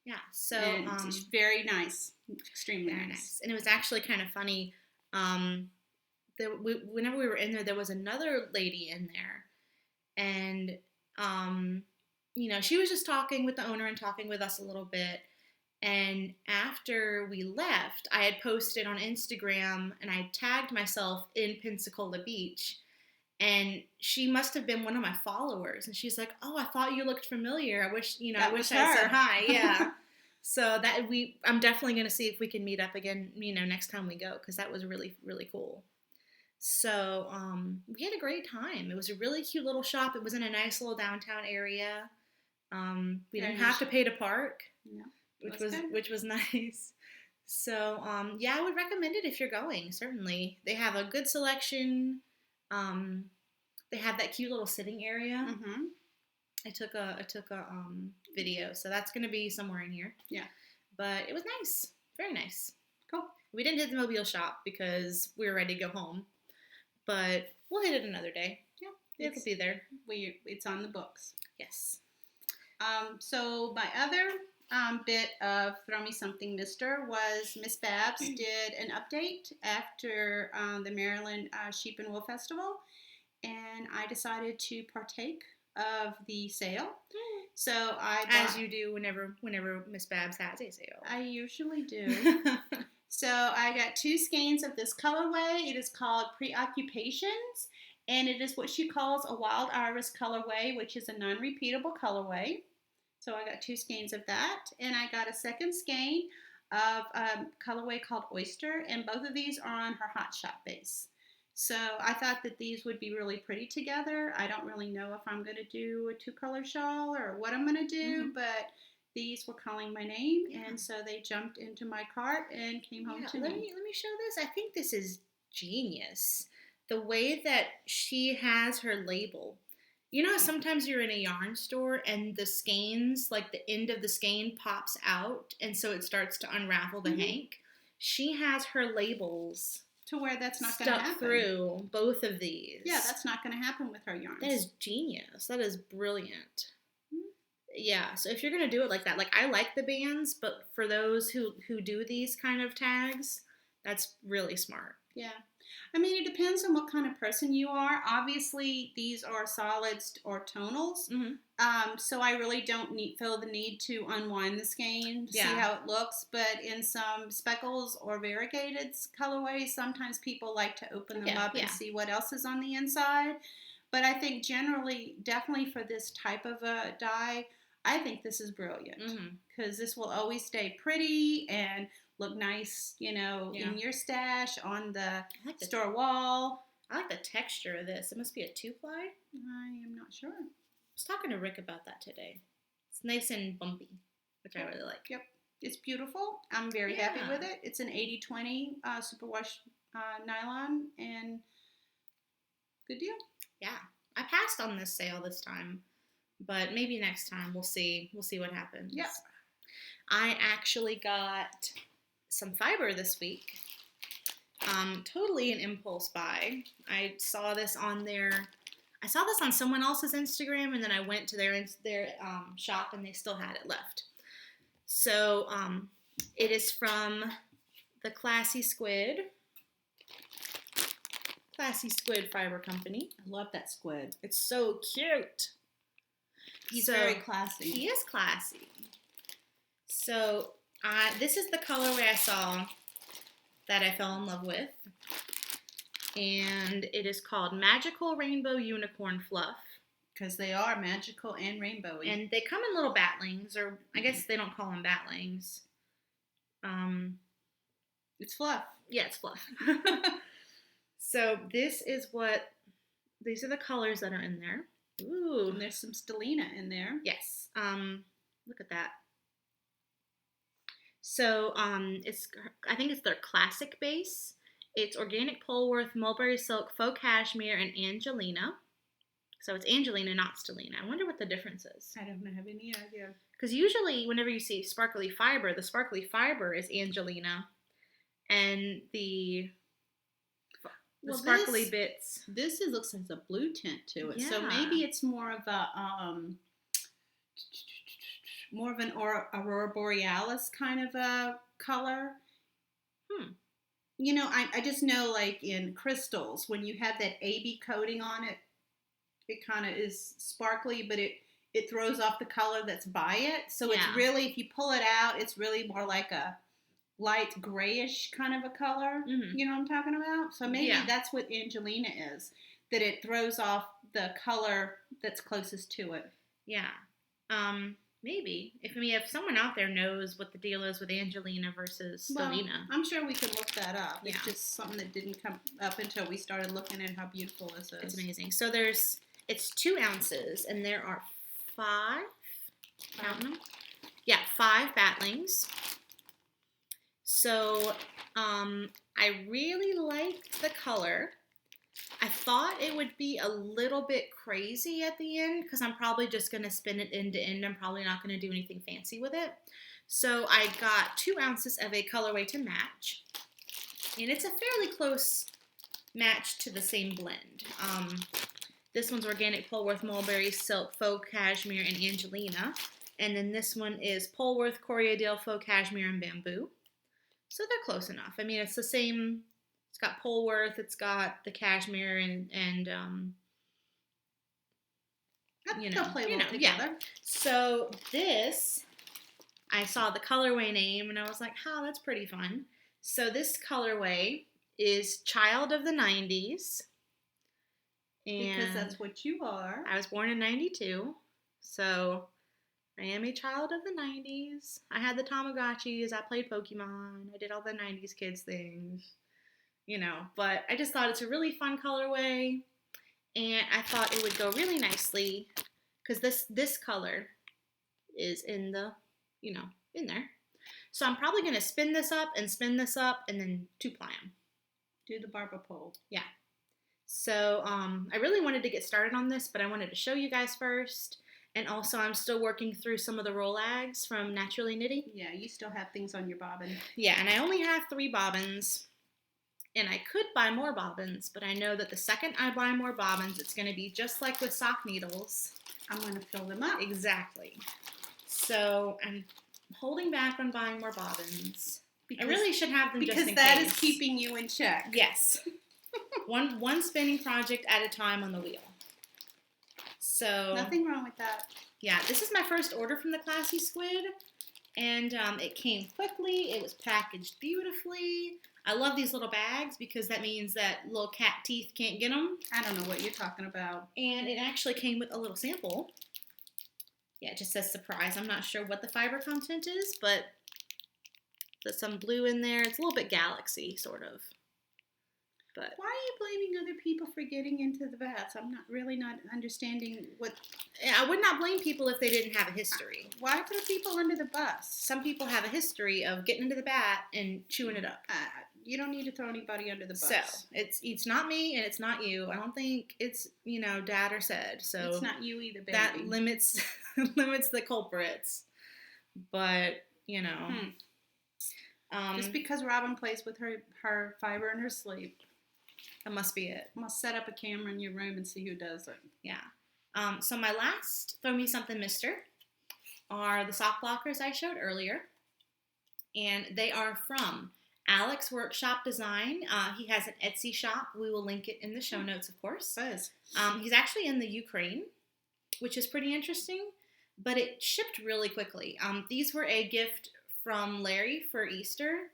S1: Yeah, so
S2: it's very nice, extremely nice.
S1: And it was actually kind of funny. Whenever we were in there was another lady in there, and she was just talking with the owner and talking with us a little bit. And after we left, I had posted on Instagram and I tagged myself in Pensacola Beach. And she must have been one of my followers. And she's like, "Oh, I thought you looked familiar. I wish I said hi." Yeah. So I'm definitely going to see if we can meet up again, next time we go, because that was really, really cool. So we had a great time. It was a really cute little shop. It was in a nice little downtown area. We didn't have to pay to park, which was nice. So I would recommend it if you're going. Certainly, they have a good selection. They have that cute little sitting area.
S2: Mm-hmm.
S1: I took a video, so that's going to be somewhere in here.
S2: Yeah.
S1: But it was nice. Very nice.
S2: Cool.
S1: We didn't hit the mobile shop because we were ready to go home. But we'll hit it another day. Yeah. It'll be there.
S2: It's on the books.
S1: Yes.
S2: So my other bit of Throw Me Something Mister was Miss Babs did an update after the Maryland Sheep and Wool Festival, and I decided to partake of the sale. So
S1: as you do whenever Miss Babs has a sale.
S2: I usually do. So I got 2 skeins of this colorway. It is called Preoccupations, and it is what she calls a Wild Iris colorway, which is a non-repeatable colorway. So I got 2 skeins of that, and I got a second skein of a colorway called Oyster, and both of these are on her Hot Shot base. So I thought that these would be really pretty together. I don't really know if I'm going to do a 2-color shawl or what I'm going to do, but these were calling my name, and so they jumped into my cart and came home to me.
S1: Let me show this. I think this is genius. the way that she has her label. You know how sometimes you're in a yarn store and the skeins, like the end of the skein pops out and so it starts to unravel the hank? She has her labels
S2: to where that's not going to happen.
S1: Stuck through both of these.
S2: Yeah, that's not going to happen with her yarns.
S1: That is genius. That is brilliant. Yeah, so if you're going to do it like that, like I like the bands, but for those who do these kind of tags, that's really smart.
S2: Yeah. I mean, it depends on what kind of person you are. Obviously, these are solids or tonals. So I really don't feel the need to unwind the skein to see how it looks. But in some speckles or variegated colorways, sometimes people like to open them up and see what else is on the inside. But I think generally, definitely for this type of a dye, I think this is brilliant because this will always stay pretty and look nice, you know, in your stash, on the store wall.
S1: I like the texture of this. It must be a 2-ply.
S2: I am not sure.
S1: I was talking to Rick about that today. It's nice and bumpy, which I really like.
S2: Yep. It's beautiful. I'm very happy with it. It's an 80-20 superwash nylon, and good deal.
S1: Yeah. I passed on this sale this time, but maybe next time we'll see. We'll see what happens.
S2: Yep.
S1: I actually got some fiber this week. Totally an impulse buy. I saw this on someone else's Instagram, and then I went to their shop, and they still had it left. So it is from the Classy Squid Fiber Company.
S2: I love that squid.
S1: It's so cute.
S2: He's very classy.
S1: He is classy. So this is the colorway I saw that I fell in love with. And it is called Magical Rainbow Unicorn Fluff.
S2: Because they are magical and rainbowy.
S1: And they come in little batlings, or I guess they don't call them batlings.
S2: It's fluff.
S1: Yeah, it's fluff. So these are the colors that are in there. Ooh.
S2: And there's some stellina in there.
S1: Yes. Look at that. So I think it's their classic base. It's organic Polworth, mulberry silk, faux cashmere, and Angelina. So it's Angelina, not stellina. I wonder what the difference is.
S2: I don't have any idea.
S1: Because usually whenever you see sparkly fiber, the sparkly fiber is Angelina, and the sparkly bits.
S2: This looks like a blue tint to it.
S1: Yeah.
S2: So maybe it's more of an aurora borealis kind of a color. You know, I just know, like in crystals, when you have that AB coating on it, it kind of is sparkly, but it throws off the color that's by it. So it's really, if you pull it out, it's really more like a light grayish kind of a color. You know what I'm talking about? So maybe that's what Angelina is, that it throws off the color that's closest to it.
S1: Yeah. Maybe. If someone out there knows what the deal is with Angelina versus stellina.
S2: Well, I'm sure we can look that up. It's just something that didn't come up until we started looking at how beautiful this is.
S1: It's amazing. So it's 2 ounces, and there are 5, counting them? Yeah, 5 batlings. So, I really liked the color. I thought it would be a little bit crazy at the end because I'm probably just going to spin it end to end. I'm probably not going to do anything fancy with it. So I got 2 ounces of a colorway to match. And it's a fairly close match to the same blend. This one's organic Polworth, mulberry, silk, faux cashmere, and Angelina. And then this one is Polworth, Corriedale, faux cashmere, and bamboo. So they're close enough. I mean, it's the same. It's got Polworth, it's got the cashmere, and
S2: they'll play well together.
S1: Yeah. So this, I saw the colorway name, and I was like, oh, that's pretty fun. So this colorway is Child of the 90s. And
S2: because that's what you are.
S1: I was born in 92, so I am a child of the 90s. I had the Tamagotchis, I played Pokemon, I did all the 90s kids things. You know, but I just thought it's a really fun colorway, and I thought it would go really nicely because this color is in the, in there. So I'm probably going to spin this up, and then 2-ply them.
S2: Do the barber pole.
S1: Yeah. So I really wanted to get started on this, but I wanted to show you guys first. And also, I'm still working through some of the roll ags from Naturally Knitty.
S2: Yeah, you still have things on your bobbin.
S1: Yeah, and I only have 3 bobbins. And I could buy more bobbins, but I know that the second I buy more bobbins, it's going to be just like with sock needles.
S2: I'm going to fill them up.
S1: Exactly. So I'm holding back on buying more bobbins. I really should have them just in case.
S2: Because that is keeping you in check.
S1: Yes. one spinning project at a time on the wheel. So
S2: nothing wrong with that.
S1: Yeah, this is my first order from the Classy Squid, and it came quickly. It was packaged beautifully. I love these little bags because that means that little cat teeth can't get them.
S2: I don't know what you're talking about.
S1: And it actually came with a little sample. Yeah, it just says surprise. I'm not sure what the fiber content is, but there's some blue in there. It's a little bit galaxy, sort of. But
S2: why are you blaming other people for getting into the bats? I'm not understanding what...
S1: I would not blame people if they didn't have a history.
S2: Why throw people under the bus?
S1: Some people have a history of getting into the bat and chewing it up.
S2: You don't need to throw anybody under the bus.
S1: So, it's not me and it's not you. I don't think it's, Dad or said. So
S2: it's not you either, baby.
S1: That limits the culprits. But,
S2: just because Robin plays with her fiber in her sleep.
S1: That must be it.
S2: I'm going to set up a camera in your room and see who does it.
S1: Yeah. So my last Throw Me Something Mister are the sock blockers I showed earlier. And they are from Alex Workshop Design. He has an Etsy shop. We will link it in the show notes, of course. He's actually in the Ukraine, which is pretty interesting. But it shipped really quickly. These were a gift from Larry for Easter.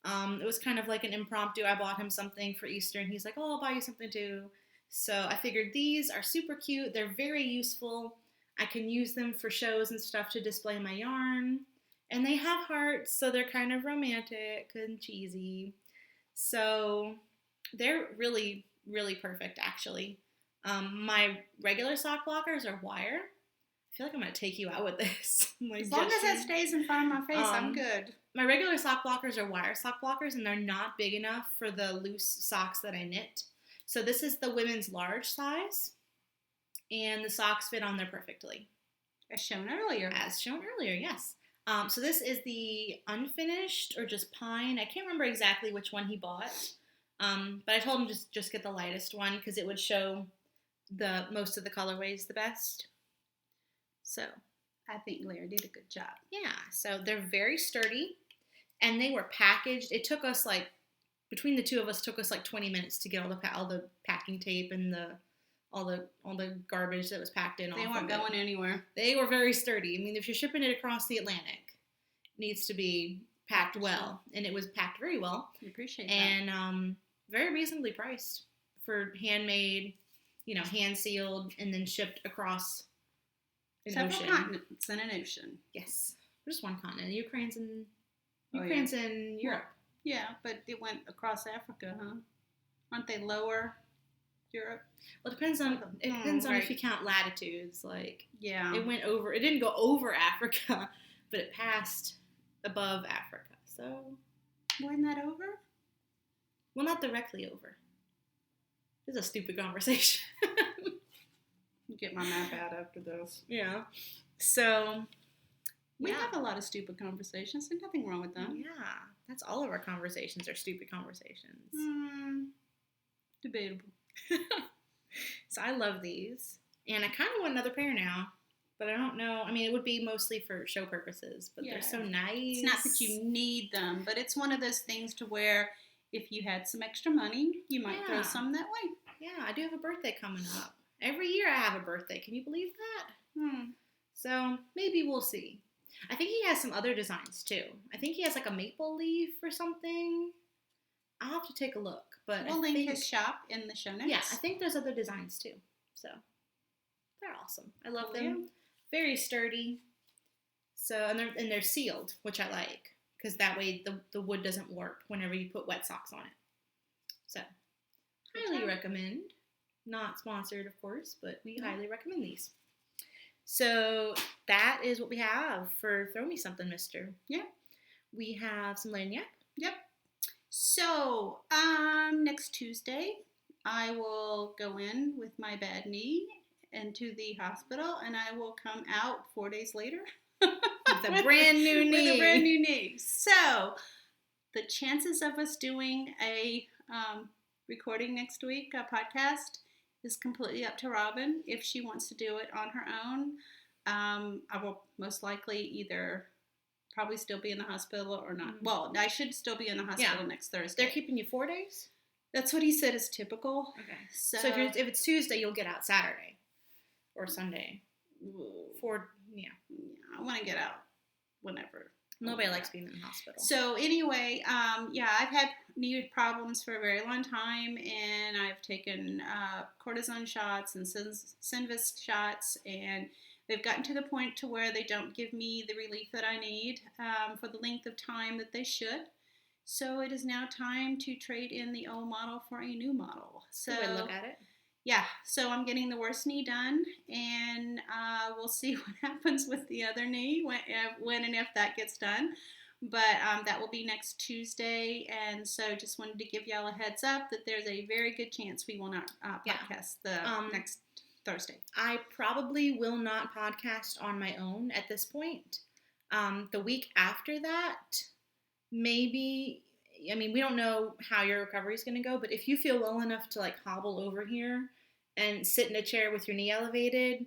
S1: It was kind of like an impromptu. I bought him something for Easter, and he's like, oh, I'll buy you something too. So I figured these are super cute. They're very useful. I can use them for shows and stuff to display my yarn. And they have hearts, so they're kind of romantic and cheesy. So they're really, really perfect, actually. My regular sock blockers are wire. I feel like I'm going to take you out with this.
S2: As long as that stays in front of my face, I'm good.
S1: My regular sock blockers are wire sock blockers, and they're not big enough for the loose socks that I knit. So this is the women's large size, and the socks fit on there perfectly.
S2: As shown earlier,
S1: yes. So this is the unfinished, or just pine. I can't remember exactly which one he bought, but I told him just get the lightest one because it would show the most of the colorways the best. So
S2: I think Larry did a good job.
S1: Yeah, so they're very sturdy, and they were packaged. It took us between the two of us, took us 20 minutes to get all the packing tape and all the garbage that was packed in.
S2: They weren't going anywhere.
S1: They were very sturdy. I mean, if you're shipping it across the Atlantic, it needs to be packed well, and it was packed very well.
S2: I appreciate that.
S1: And very reasonably priced for handmade, hand sealed, and then shipped across.
S2: Several continents and an ocean.
S1: Yes. Just one continent. Ukraine's in Europe.
S2: Yeah, but it went across Africa, huh? Aren't they lower Europe?
S1: Well, it depends on if you count latitudes.
S2: Yeah.
S1: It didn't go over Africa, but it passed above Africa. So
S2: wasn't that over?
S1: Well, not directly over. This is a stupid conversation.
S2: Get my map out after this.
S1: Yeah. So
S2: we have a lot of stupid conversations. There's nothing wrong with them.
S1: Yeah. That's all of our conversations are stupid conversations.
S2: Debatable.
S1: So I love these. And I kind of want another pair now. But I don't know. I mean, it would be mostly for show purposes. But they're so nice.
S2: It's not that you need them. But it's one of those things to where if you had some extra money, you might throw some that way.
S1: Yeah. I do have a birthday coming up. Every year I have a birthday. Can you believe that? So maybe we'll see. I think he has some other designs too. I think he has a maple leaf or something. I'll have to take a look. But
S2: we'll link his shop in the show notes.
S1: Yeah, I think there's other designs too. So they're awesome. I love them. Yeah. Very sturdy. So and they're sealed, which I like because that way the wood doesn't warp whenever you put wet socks on it. So highly recommend. Not sponsored, of course, but we highly recommend these. So that is what we have for Throw Me Something, Mister.
S2: Yeah.
S1: We have some lanyard.
S2: Yep. So, next Tuesday I will go in with my bad knee into the hospital, and I will come out 4 days later
S1: with a brand new knee.
S2: With a brand new knee. So the chances of us doing a recording next week, a podcast, is completely up to Robin. If she wants to do it on her own, I will most likely either probably still be in the hospital or not. Mm-hmm. Well, I should still be in the hospital next Thursday.
S1: They're keeping you 4 days?
S2: That's what he said is typical.
S1: Okay. So if it's Tuesday, you'll get out Saturday or Sunday. Yeah,
S2: I want to get out whenever.
S1: Nobody likes being in the hospital.
S2: So anyway, I've had knee problems for a very long time, and I've taken cortisone shots and Synvis shots, and they've gotten to the point to where they don't give me the relief that I need for the length of time that they should. So it is now time to trade in the old model for a new model. So
S1: good way to look at it.
S2: Yeah, so I'm getting the worst knee done, and we'll see what happens with the other knee when and if that gets done. But that will be next Tuesday, and so just wanted to give y'all a heads up that there's a very good chance we will not podcast the next Thursday.
S1: I probably will not podcast on my own at this point. The week after that, maybe. I mean, we don't know how your recovery is going to go, but if you feel well enough to like hobble over here and sit in a chair with your knee elevated,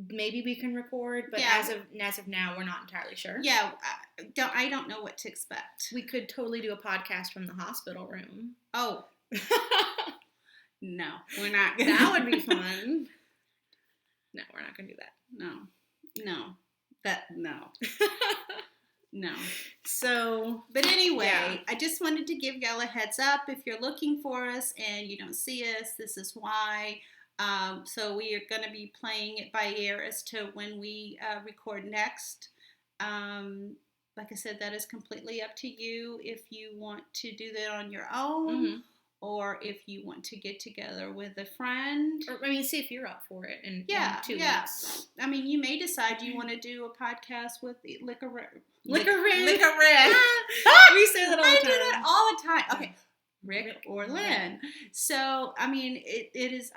S1: maybe we can record. But as of now, we're not entirely sure.
S2: Yeah, I don't know what to expect.
S1: We could totally do a podcast from the hospital room.
S2: Oh, no, we're not gonna.
S1: That would be fun. No, we're not gonna do that.
S2: No. No.
S1: So,
S2: but anyway, I just wanted to give y'all a heads up. If you're looking for us and you don't see us, this is why. So we are going to be playing it by ear as to when we record next. Like I said, that is completely up to you if you want to do that on your own, or if you want to get together with a friend.
S1: Or, see if you're up for it in 2 weeks.
S2: I mean, you may decide you want to do a podcast with Liquor Red.
S1: We say that all the time.
S2: I do that all the time. Okay, Rick or Lynn. So, I mean, it is.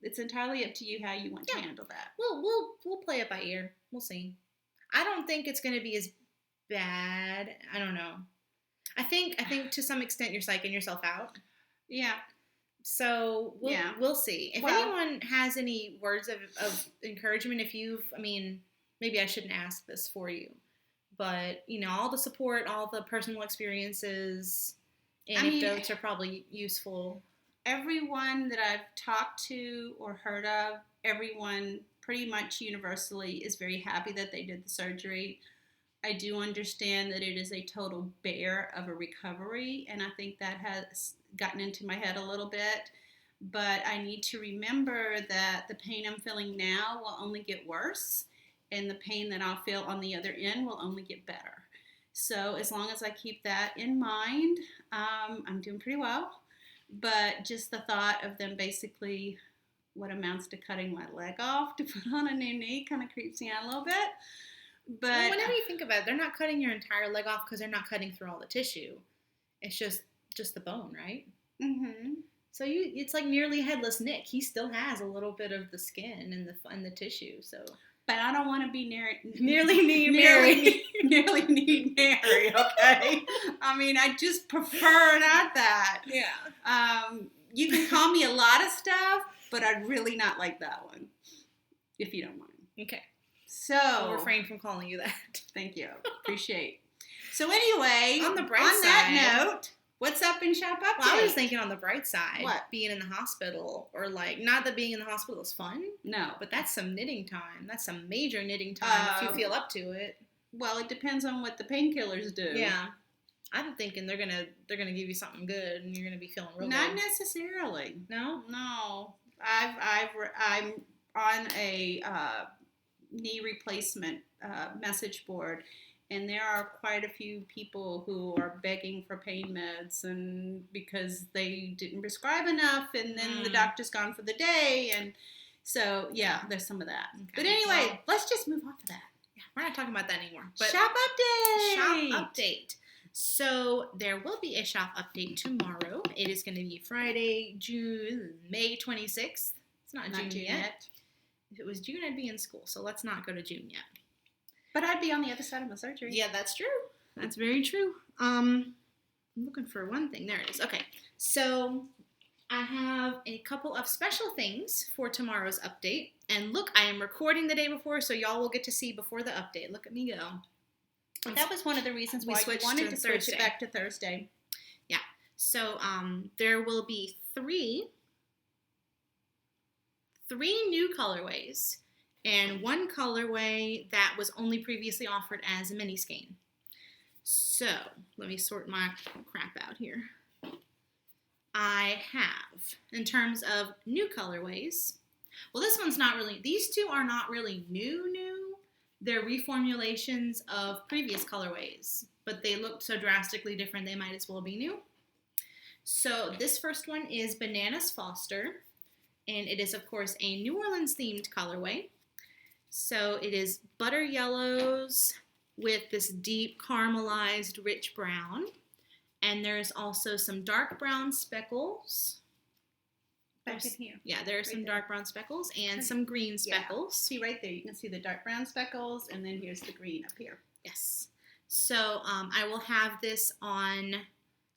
S2: It's entirely up to you how you want to handle that.
S1: We'll play it by ear. We'll see. I don't think it's going to be as bad. I don't know. I think to some extent you're psyching yourself out.
S2: Yeah.
S1: So we'll see. If anyone has any words of encouragement, maybe I shouldn't ask this for you. But, all the support, all the personal experiences, anecdotes are probably useful.
S2: Everyone that I've talked to or heard of, everyone pretty much universally is very happy that they did the surgery. I do understand that it is a total bear of a recovery, and I think that has gotten into my head a little bit. But I need to remember that the pain I'm feeling now will only get worse, and the pain that I'll feel on the other end will only get better. So as long as I keep that in mind, I'm doing pretty well. But just the thought of them basically what amounts to cutting my leg off to put on a new knee kind of creeps me out a little bit. But
S1: whenever you think about it, they're not cutting your entire leg off because they're not cutting through all the tissue. It's just the bone, right?
S2: Mm-hmm.
S1: So it's like nearly headless Nick. He still has a little bit of the skin and the tissue. So,
S2: but I don't want to be
S1: nearly need Mary.
S2: Nearly need Mary. Okay. I mean, I just prefer not that.
S1: Yeah.
S2: You can call me a lot of stuff, but I'd really not like that one, if you don't mind.
S1: Okay.
S2: So
S1: I'll refrain from calling you that.
S2: Thank you. Appreciate. So anyway,
S1: on
S2: that note, what's up in Shop Update?
S1: Well, I was thinking on the bright side,
S2: what?
S1: Being in the hospital, or not that being in the hospital is fun.
S2: No,
S1: but that's some knitting time. That's some major knitting time if you feel up to it.
S2: Well, it depends on what the painkillers do.
S1: Yeah. I'm thinking they're gonna give you something good and you're gonna be feeling real
S2: Not
S1: good.
S2: necessarily.
S1: No.
S2: I'm on a knee replacement message board, and there are quite a few people who are begging for pain meds, and because they didn't prescribe enough, and then the doctor's gone for the day, and so there's some of that. Okay. But anyway, let's just move off of that.
S1: Yeah, we're not talking about that anymore. But
S2: shop update.
S1: So there will be a shop update tomorrow. It is going to be Friday, May 26th. It's not June yet. If it was June, I'd be in school, so let's not go to June yet.
S2: But I'd be on the other side of my surgery.
S1: Yeah, that's true. That's very true. I'm looking for one thing. There it is. Okay, so I have a couple of special things for tomorrow's update. And look, I am recording the day before, so y'all will get to see before the update. Look at me go.
S2: That was one of the reasons why we wanted to switch it back to Thursday.
S1: Yeah. So there will be three new colorways and one colorway that was only previously offered as a mini skein. So let me sort my crap out here. I have, in terms of new colorways, well, this one's not really, these two are not really new. They're reformulations of previous colorways, but they look so drastically different they might as well be new. So this first one is Bananas Foster, and it is, of course, a New Orleans themed colorway. So it is butter yellows with this deep caramelized rich brown, and there's also some dark brown speckles.
S2: Back in here.
S1: Yeah, there are some dark brown speckles and some green speckles.
S2: See right there, you can see the dark brown speckles, and then here's the green up here.
S1: Yes. So I will have this on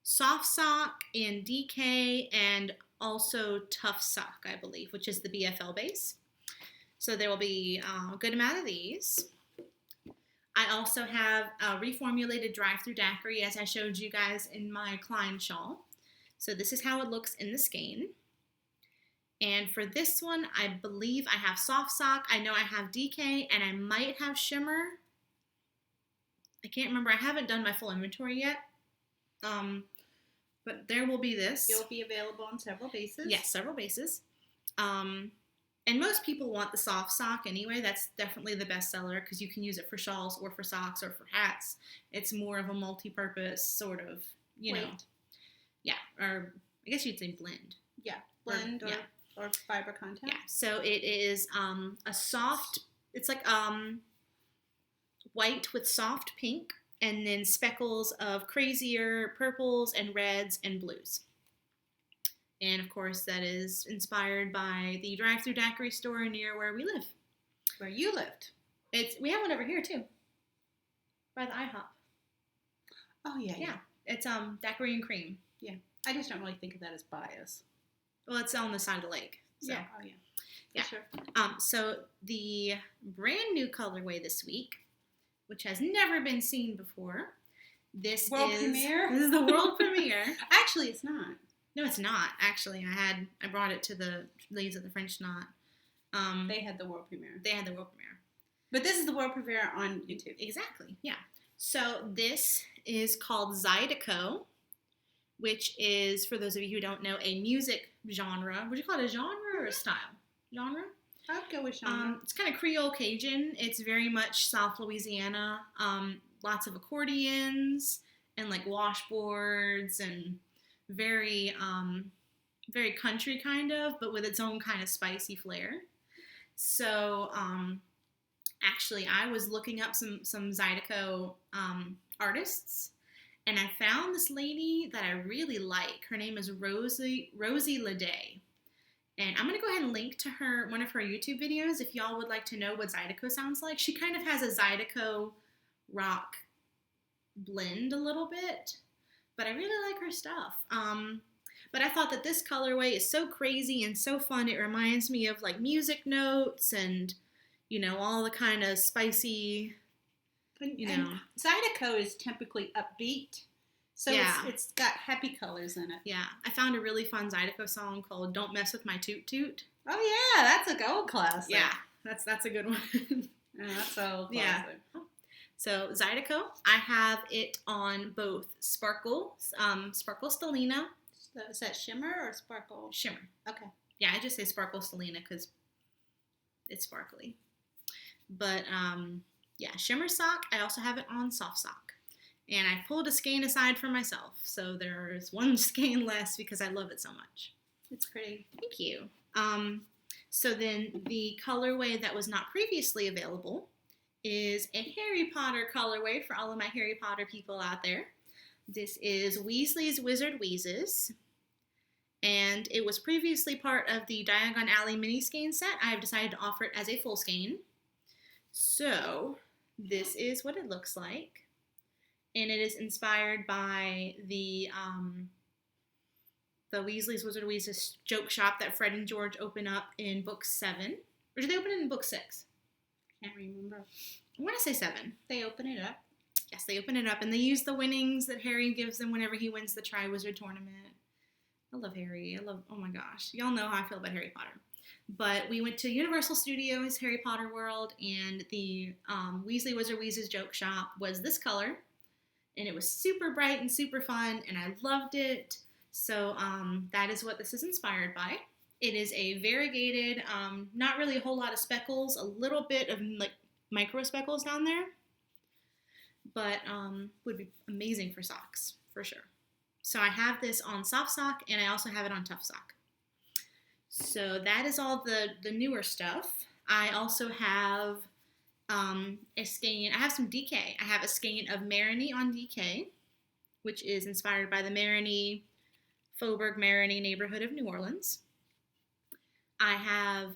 S1: soft sock and DK and also tough sock, I believe, which is the BFL base. So there will be a good amount of these. I also have a reformulated drive-through daiquiri, as I showed you guys in my Cline shawl. So this is how it looks in the skein. And for this one, I believe I have soft sock. I know I have DK, and I might have shimmer. I can't remember. I haven't done my full inventory yet. But there will be this.
S2: It will be available on several bases.
S1: Yes, several bases. And most people want the soft sock anyway. That's definitely the best seller because you can use it for shawls or for socks or for hats. It's more of a multi-purpose sort of, you know. Yeah, or I guess you'd say blend.
S2: Yeah, blend or fiber content.
S1: Yeah, so it is a soft, it's like white with soft pink and then speckles of crazier purples and reds and blues. And, of course, that is inspired by the drive-through daiquiri store near where we live.
S2: Where you lived.
S1: We have one over here, too. By the IHOP.
S2: Oh, yeah.
S1: Yeah. It's daiquiri and cream.
S2: Yeah. I just don't really think of that as bias.
S1: Well, it's on the side of the lake. So.
S2: Yeah. Oh, yeah.
S1: Yeah.
S2: Sure.
S1: So the brand new colorway this week, which has never been seen before, this
S2: premiere?
S1: This is the world premiere.
S2: Actually, it's not.
S1: No, it's not. Actually, I brought it to the ladies at the French Knot.
S2: They had the world premiere.
S1: But
S2: this is the world premiere on YouTube.
S1: Exactly, yeah. So this is called Zydeco, which is, for those of you who don't know, a music genre. Would you call it a genre or a style? Genre?
S2: I'd go with genre.
S1: It's kind of Creole Cajun. It's very much South Louisiana. Lots of accordions and like washboards and very country kind of, but with its own kind of spicy flair. So actually I was looking up some Zydeco artists, and I found this lady that I really like. Her name is Rosie Leday. And I'm going to go ahead and link to one of her YouTube videos if y'all would like to know what Zydeco sounds like. She kind of has a Zydeco rock blend a little bit, but I really like her stuff. But I thought that this colorway is so crazy and so fun. It reminds me of like music notes and, you know, all the kind of spicy, you know.
S2: And Zydeco is typically upbeat. So it's got happy colors in it.
S1: Yeah. I found a really fun Zydeco song called Don't Mess With My Toot Toot.
S2: Oh, yeah. That's a gold classic.
S1: Yeah. That's a good one.
S2: That's a gold classic.
S1: Yeah. So Zydeco, I have it on both Sparkle Stellina.
S2: Is that shimmer or sparkle?
S1: Shimmer.
S2: Okay.
S1: Yeah, I just say Sparkle Stellina because it's sparkly. But, yeah, shimmer sock. I also have it on soft sock. And I pulled a skein aside for myself. So there's one skein less because I love it so much.
S2: It's pretty.
S1: Thank you. So then the colorway that was not previously available is a Harry Potter colorway for all of my Harry Potter people out there. This is Weasley's Wizard Wheezes. and it was previously part of the Diagon Alley mini skein set. I have decided to offer it as a full skein. So this is what it looks like, and it is inspired by the Weasley's Wizard of Weez's joke shop that Fred and George open up in book 7. Or did they open it in book 6?
S2: Can't remember.
S1: I want to say 7.
S2: They open it up.
S1: Yes, they open it up, and they use the winnings that Harry gives them whenever he wins the Triwizard Tournament. I love Harry. Oh my gosh. Y'all know how I feel about Harry Potter. But we went to Universal Studios Harry Potter World, and the Weasley Wizard Weez's joke shop was this color, and it was super bright and super fun, and I loved it. So that is what this is inspired by. It is a variegated, not really a whole lot of speckles, a little bit of like micro speckles down there, but would be amazing for socks, for sure. So I have this on soft sock, and I also have it on tough sock. So that is all the newer stuff. I also have a skein. I have some DK. I have a skein of Marigny on DK, which is inspired by the Marigny, Faubourg Marigny neighborhood of New Orleans. I have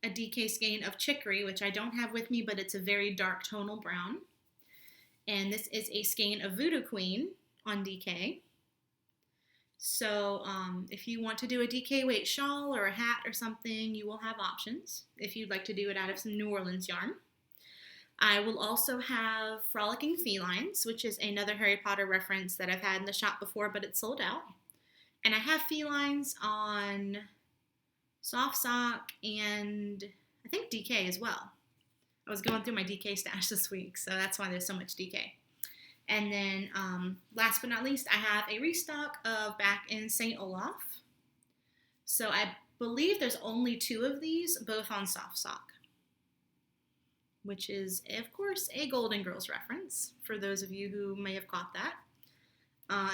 S1: a DK skein of Chicory, which I don't have with me, but it's a very dark tonal brown. And this is a skein of Voodoo Queen on DK. So if you want to do a DK weight shawl or a hat or something, you will have options if you'd like to do it out of some New Orleans yarn. I will also have Frolicking Felines, which is another Harry Potter reference that I've had in the shop before, but it's sold out. And I have felines on soft sock and I think DK as well. I was going through my DK stash this week, so that's why there's so much DK. And then last but not least, I have a restock of Back in St. Olaf. So I believe there's only 2 of these, both on soft sock, which is, of course, a Golden Girls reference for those of you who may have caught that.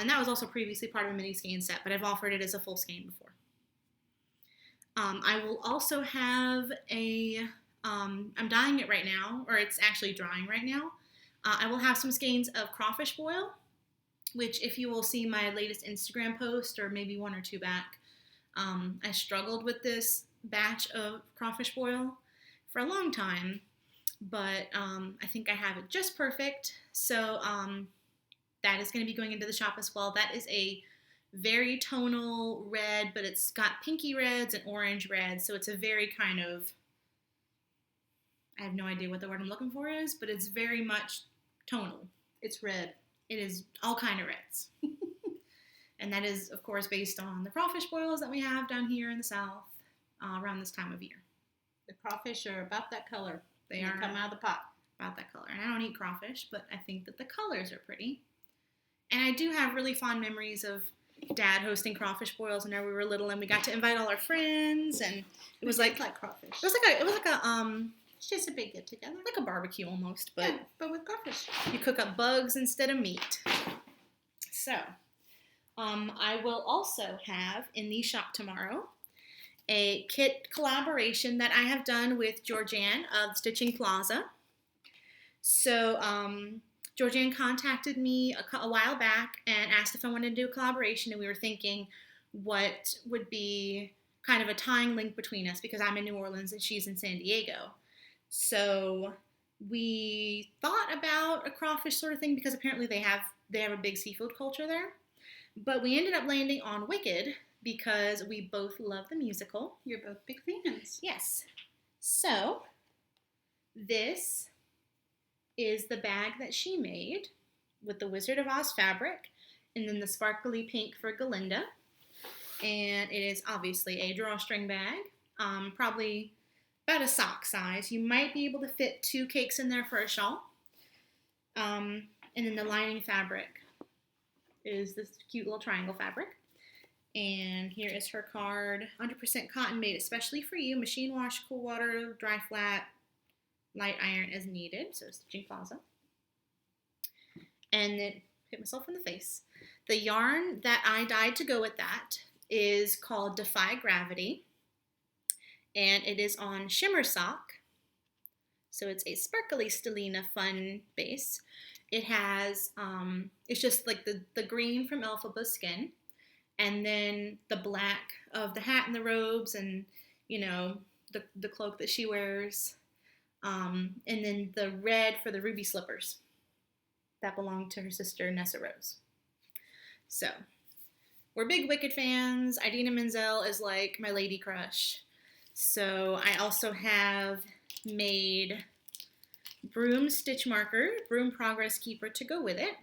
S1: And that was also previously part of a mini skein set, but I've offered it as a full skein before. I will also have I'm dyeing it right now, or it's actually drying right now. I will have some skeins of crawfish boil, which if you will see my latest Instagram post, or maybe 1 or 2 back, I struggled with this batch of crawfish boil for a long time, but I think I have it just perfect. So that is going to be going into the shop as well. That is a very tonal red, but it's got pinky reds and orange reds, so it's a very kind of, I have no idea what the word I'm looking for is, but it's very much tonal.
S2: It's red.
S1: It is all kind of reds. And that is, of course, based on the crawfish boils that we have down here in the South around this time of year.
S2: The crawfish are about that color.
S1: They
S2: are come out of the pot.
S1: About that color. And I don't eat crawfish, but I think that the colors are pretty. And I do have really fond memories of Dad hosting crawfish boils whenever we were little, and we got to invite all our friends, and it was like
S2: crawfish.
S1: It was like a
S2: It's just a big get together.
S1: Like a barbecue almost, but
S2: yeah, but with crawfish.
S1: You cook up bugs instead of meat. So, I will also have in the shop tomorrow a kit collaboration that I have done with Georgianne of Stitching Plaza. So, Georgianne contacted me a while back and asked if I wanted to do a collaboration, and we were thinking what would be kind of a tying link between us, because I'm in New Orleans and she's in San Diego. So we thought about a crawfish sort of thing, because apparently they have a big seafood culture there. But we ended up landing on Wicked because we both love the musical.
S2: You're both big fans.
S1: Yes. So this is the bag that she made with the Wizard of Oz fabric, and then the sparkly pink for Galinda. And it is obviously a drawstring bag, probably about a sock size. You might be able to fit 2 cakes in there for a shawl. And then the lining fabric is this cute little triangle fabric. And here is her card. 100% cotton, made especially for you. Machine wash, cool water, dry flat, light iron as needed. So Stitching Plaza. And then hit myself in the face. The yarn that I dyed to go with that is called Defy Gravity. And it is on shimmer sock. So it's a sparkly Stellina fun base. It has, it's just like the green from Elphaba skin. and then the black of the hat and the robes, and the cloak that she wears, and then the red for the ruby slippers that belonged to her sister Nessa Rose. So we're big Wicked fans. Idina Menzel is like my lady crush. So I also have made Broom Stitch Marker, Broom Progress Keeper to go with it,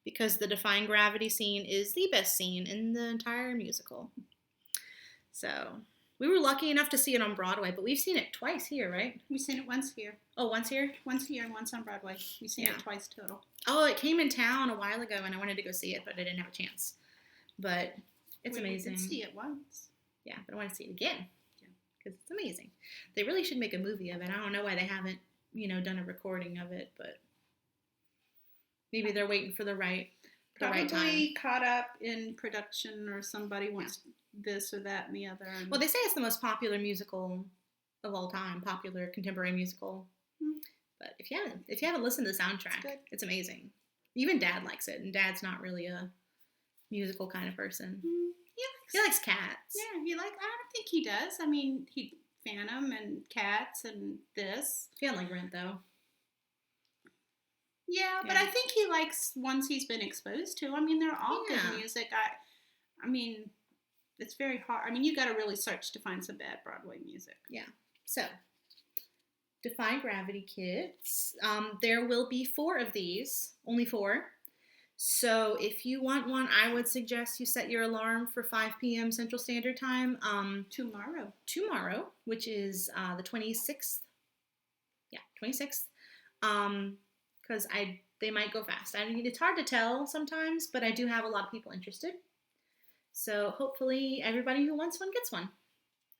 S1: because the Defying Gravity scene is the best scene in the entire musical. So we were lucky enough to see it on Broadway, but we've seen it twice here, right?
S2: We've seen it once here.
S1: Oh, once here?
S2: Once here and once on Broadway. We've seen it twice total.
S1: Oh, it came in town a while ago, and I wanted to go see it, but I didn't have a chance. But it's amazing.
S2: We did see it once.
S1: Yeah, but I want to see it again, because it's amazing. They really should make a movie of it. I don't know why they haven't, done a recording of it, but maybe they're waiting for the right time.
S2: Probably caught up in production, or somebody wants this or that and the other. And
S1: well, they say it's the most popular musical of all time, popular contemporary musical. Mm-hmm. But if you haven't listened to the soundtrack, it's amazing. Even Dad likes it, and Dad's not really a musical kind of person. Mm-hmm. He likes Cats.
S2: Yeah, I don't think he does. I mean, he Phantom and Cats and this.
S1: He doesn't like Rent, though.
S2: Yeah, but I think he likes ones he's been exposed to. I mean, they're all good music. I mean, it's very hard. I mean, you got to really search to find some bad Broadway music.
S1: Yeah. So, Defy Gravity kits. There will be 4 of these. Only 4. So, if you want one, I would suggest you set your alarm for 5 p.m. Central Standard Time. Tomorrow, which is the 26th. Yeah, 26th. Because they might go fast. I mean, it's hard to tell sometimes, but I do have a lot of people interested. So hopefully everybody who wants one gets one.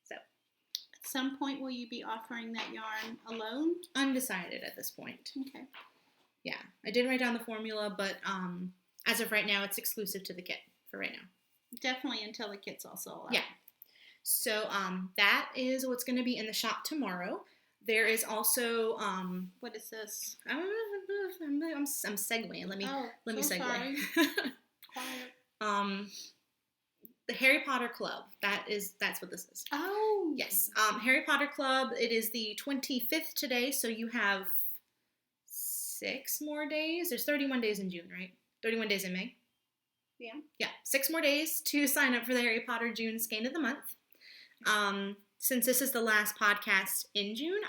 S1: So
S2: at some point, will you be offering that yarn alone?
S1: Undecided at this point.
S2: Okay.
S1: Yeah, I did write down the formula, but as of right now, it's exclusive to the kit for right now.
S2: Definitely until the kit's all sold out.
S1: Yeah. So that is what's going to be in the shop tomorrow. There is also
S2: what is this?
S1: I'm segueing. Let me segue.
S2: Sorry.
S1: Quiet. The Harry Potter Club. That's what this is.
S2: Oh.
S1: Yes. Harry Potter Club. It is the 25th today, so you have 6 more days. There's 31 days in June, right? 31 days in May.
S2: Yeah.
S1: Yeah. 6 more days to sign up for the Harry Potter June Skein of the Month. Since this is the last podcast in June,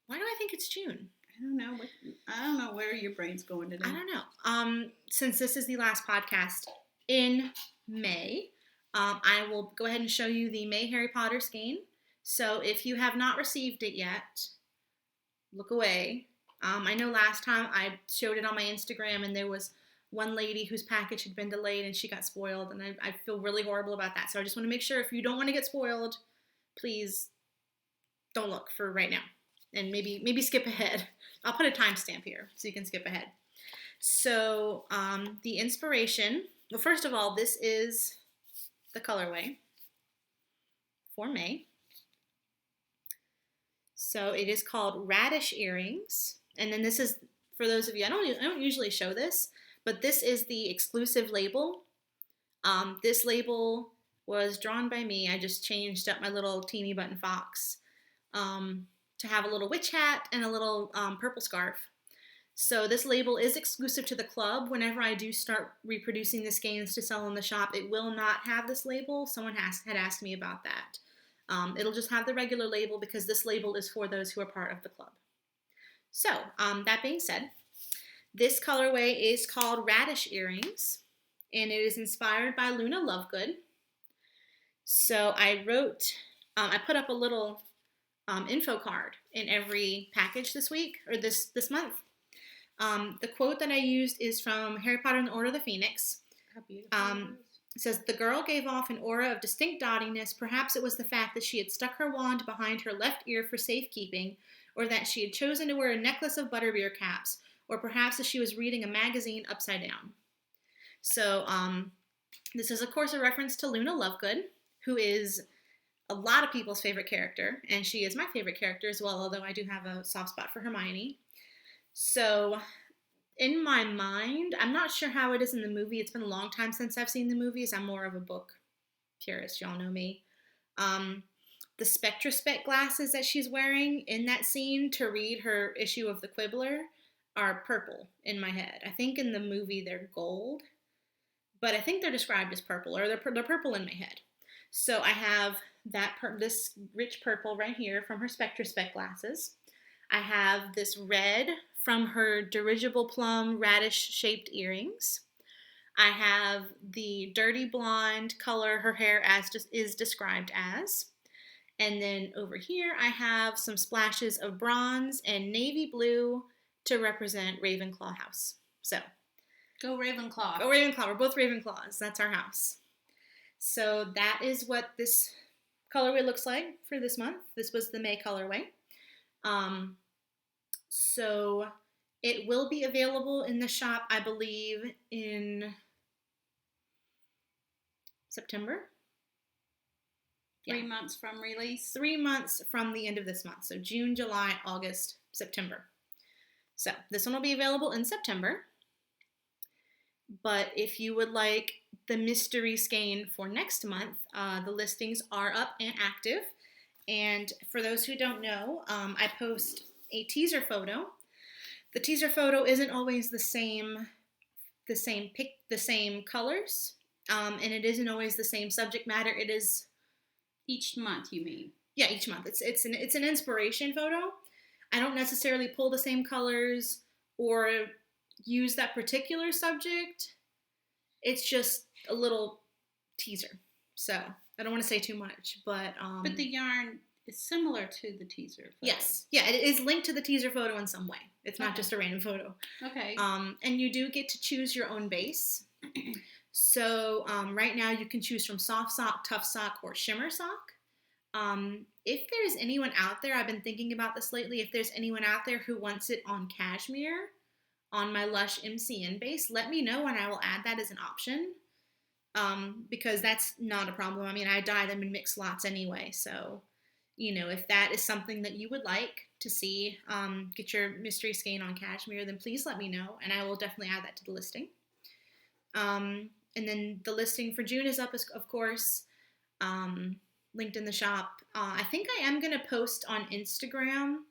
S1: why do I think it's June?
S2: I don't know where your brain's going today.
S1: I don't know. Since this is the last podcast in May, I will go ahead and show you the May Harry Potter skein. So if you have not received it yet, look away. I know last time I showed it on my Instagram, and there was one lady whose package had been delayed and she got spoiled, and I feel really horrible about that. So I just want to make sure, if you don't want to get spoiled, please don't look for right now, and maybe skip ahead. I'll put a timestamp here so you can skip ahead. So the inspiration, well, first of all, this is the colorway for May. So it is called Radish Earrings, and then this is, for those of you, I don't usually show this, but this is the exclusive label. This label was drawn by me. I just changed up my little teeny button fox to have a little witch hat and a little purple scarf. So this label is exclusive to the club. Whenever I do start reproducing the skeins to sell in the shop, it will not have this label. Someone had asked me about that. It'll just have the regular label, because this label is for those who are part of the club. So that being said, this colorway is called Radish Earrings, and it is inspired by Luna Lovegood. So I put up a little info card in every package this week, or this month. The quote that I used is from Harry Potter and the Order of the Phoenix.
S2: How beautiful.
S1: It says, "The girl gave off an aura of distinct dottiness. Perhaps it was the fact that she had stuck her wand behind her left ear for safekeeping, or that she had chosen to wear a necklace of butterbeer caps, or perhaps that she was reading a magazine upside down." So this is, of course, a reference to Luna Lovegood, who is a lot of people's favorite character, and she is my favorite character as well, although I do have a soft spot for Hermione. So in my mind, I'm not sure how it is in the movie. It's been a long time since I've seen the movies. I'm more of a book purist. Y'all know me. The Spectrospect glasses that she's wearing in that scene to read her issue of the Quibbler are purple in my head. I think in the movie they're gold, but I think they're described as purple, or they're purple in my head. So I have this rich purple right here from her Spectrospect glasses. I have this red from her dirigible plum radish-shaped earrings. I have the dirty blonde color her hair is described as. And then over here I have some splashes of bronze and navy blue to represent Ravenclaw House. So,
S2: go Ravenclaw.
S1: Go Ravenclaw. We're both Ravenclaws. That's our house. So that is what this colorway looks like for this month. This was the May colorway. So it will be available in the shop, I believe, in September.
S2: 3 months from release.
S1: 3 months from the end of this month. So June, July, August, September. So this one will be available in September. But if you would like the mystery skein for next month, the listings are up and active. And for those who don't know, I post a teaser photo. The teaser photo isn't always the same colors, and it isn't always the same subject matter. It is
S2: each month, you mean?
S1: Yeah, each month. It's an inspiration photo. I don't necessarily pull the same colors or use that particular subject. It's just a little teaser. So I don't want to say too much, but
S2: the yarn is similar to the teaser photo.
S1: Yes. Yeah, it is linked to the teaser photo in some way. It's not just a random photo.
S2: Okay.
S1: And you do get to choose your own base. So right now you can choose from soft sock, tough sock, or shimmer sock. If there's anyone out there, I've been thinking about this lately, if there's anyone out there who wants it on cashmere, on my Lush MCN base, let me know and I will add that as an option. Because that's not a problem. I mean, I dye them in mixed lots anyway, so if that is something that you would like to see, get your mystery skein on cashmere, then please let me know, and I will definitely add that to the listing. And then the listing for June is up, of course, linked in the shop. I think I am going to post on Instagram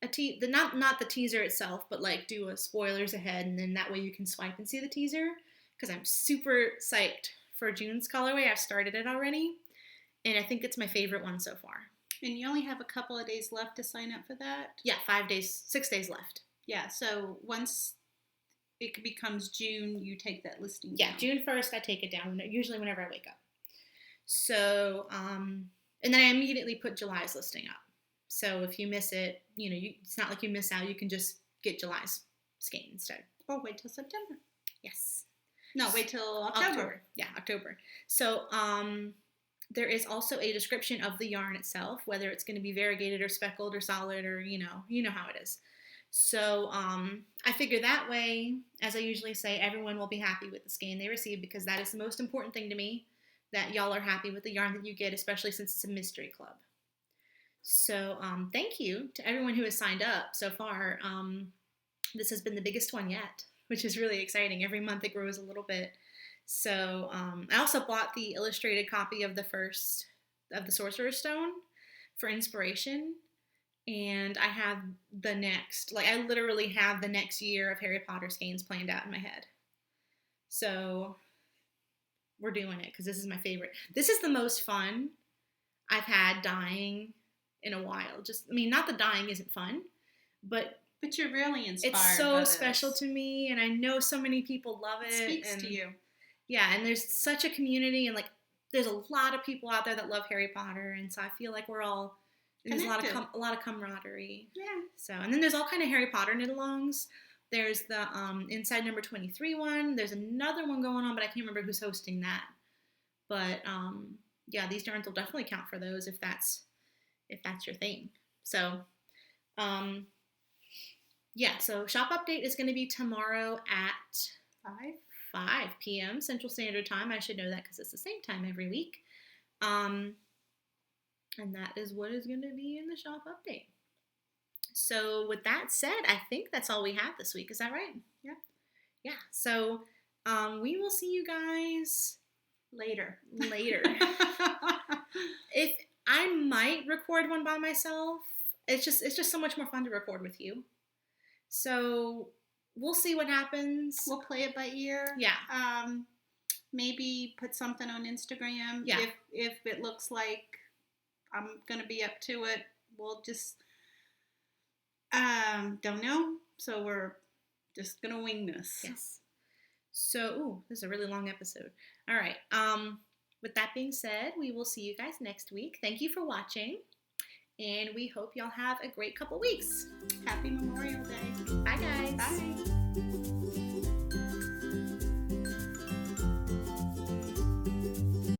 S1: not the teaser itself, but like do a spoilers ahead, and then that way you can swipe and see the teaser, because I'm super psyched for June's colorway. I've started it already, and I think it's my favorite one so far.
S2: And you only have a couple of days left to sign up for that?
S1: Yeah, 6 days left.
S2: Yeah, so once it becomes June, you take that listing down.
S1: Yeah, June 1st, I take it down, usually whenever I wake up. So, and then I immediately put July's listing up. So if you miss it, it's not like you miss out. You can just get July's skein instead.
S2: Or wait till September.
S1: Yes.
S2: No, wait till October.
S1: Yeah, October. So, there is also a description of the yarn itself, whether it's going to be variegated or speckled or solid, or you know how it is. So I figure that way, as I usually say, everyone will be happy with the skein they receive, because that is the most important thing to me, that y'all are happy with the yarn that you get, especially since it's a mystery club. So thank you to everyone who has signed up so far. This has been the biggest one yet, which is really exciting. Every month it grows a little bit. So I also bought the illustrated copy of the Sorcerer's Stone for inspiration, and I have I literally have the next year of Harry Potter skeins planned out in my head. So we're doing it, because this is my favorite. This is the most fun I've had dyeing in a while. Not that dyeing isn't fun, but
S2: you're really inspired.
S1: It's so special to me, and I know so many people love it.
S2: It speaks to you.
S1: Yeah, and there's such a community, and there's a lot of people out there that love Harry Potter, and so I feel like we're all there's a lot of camaraderie.
S2: Yeah.
S1: So, and then there's all kind of Harry Potter knit-alongs. There's the Inside Number 23 one. There's another one going on, but I can't remember who's hosting that. But yeah, these yarns will definitely count for those if that's your thing. So, yeah. So shop update is going to be tomorrow at 5 p.m. Central Standard Time. I should know that because it's the same time every week. And that is what is going to be in the shop update. So with that said, I think that's all we have this week. Is that right?
S2: Yeah.
S1: Yeah. So we will see you guys
S2: Later.
S1: If I might record one by myself, it's just so much more fun to record with you. So we'll see what happens.
S2: We'll play it by ear.
S1: Yeah.
S2: Maybe put something on Instagram.
S1: Yeah.
S2: If it looks like I'm gonna be up to it, we'll just don't know. So we're just gonna wing this.
S1: Yes. So, this is a really long episode. All right. With that being said, we will see you guys next week. Thank you for watching, and we hope y'all have a great couple weeks.
S2: Happy Memorial Day.
S1: Bye, guys.
S2: Bye.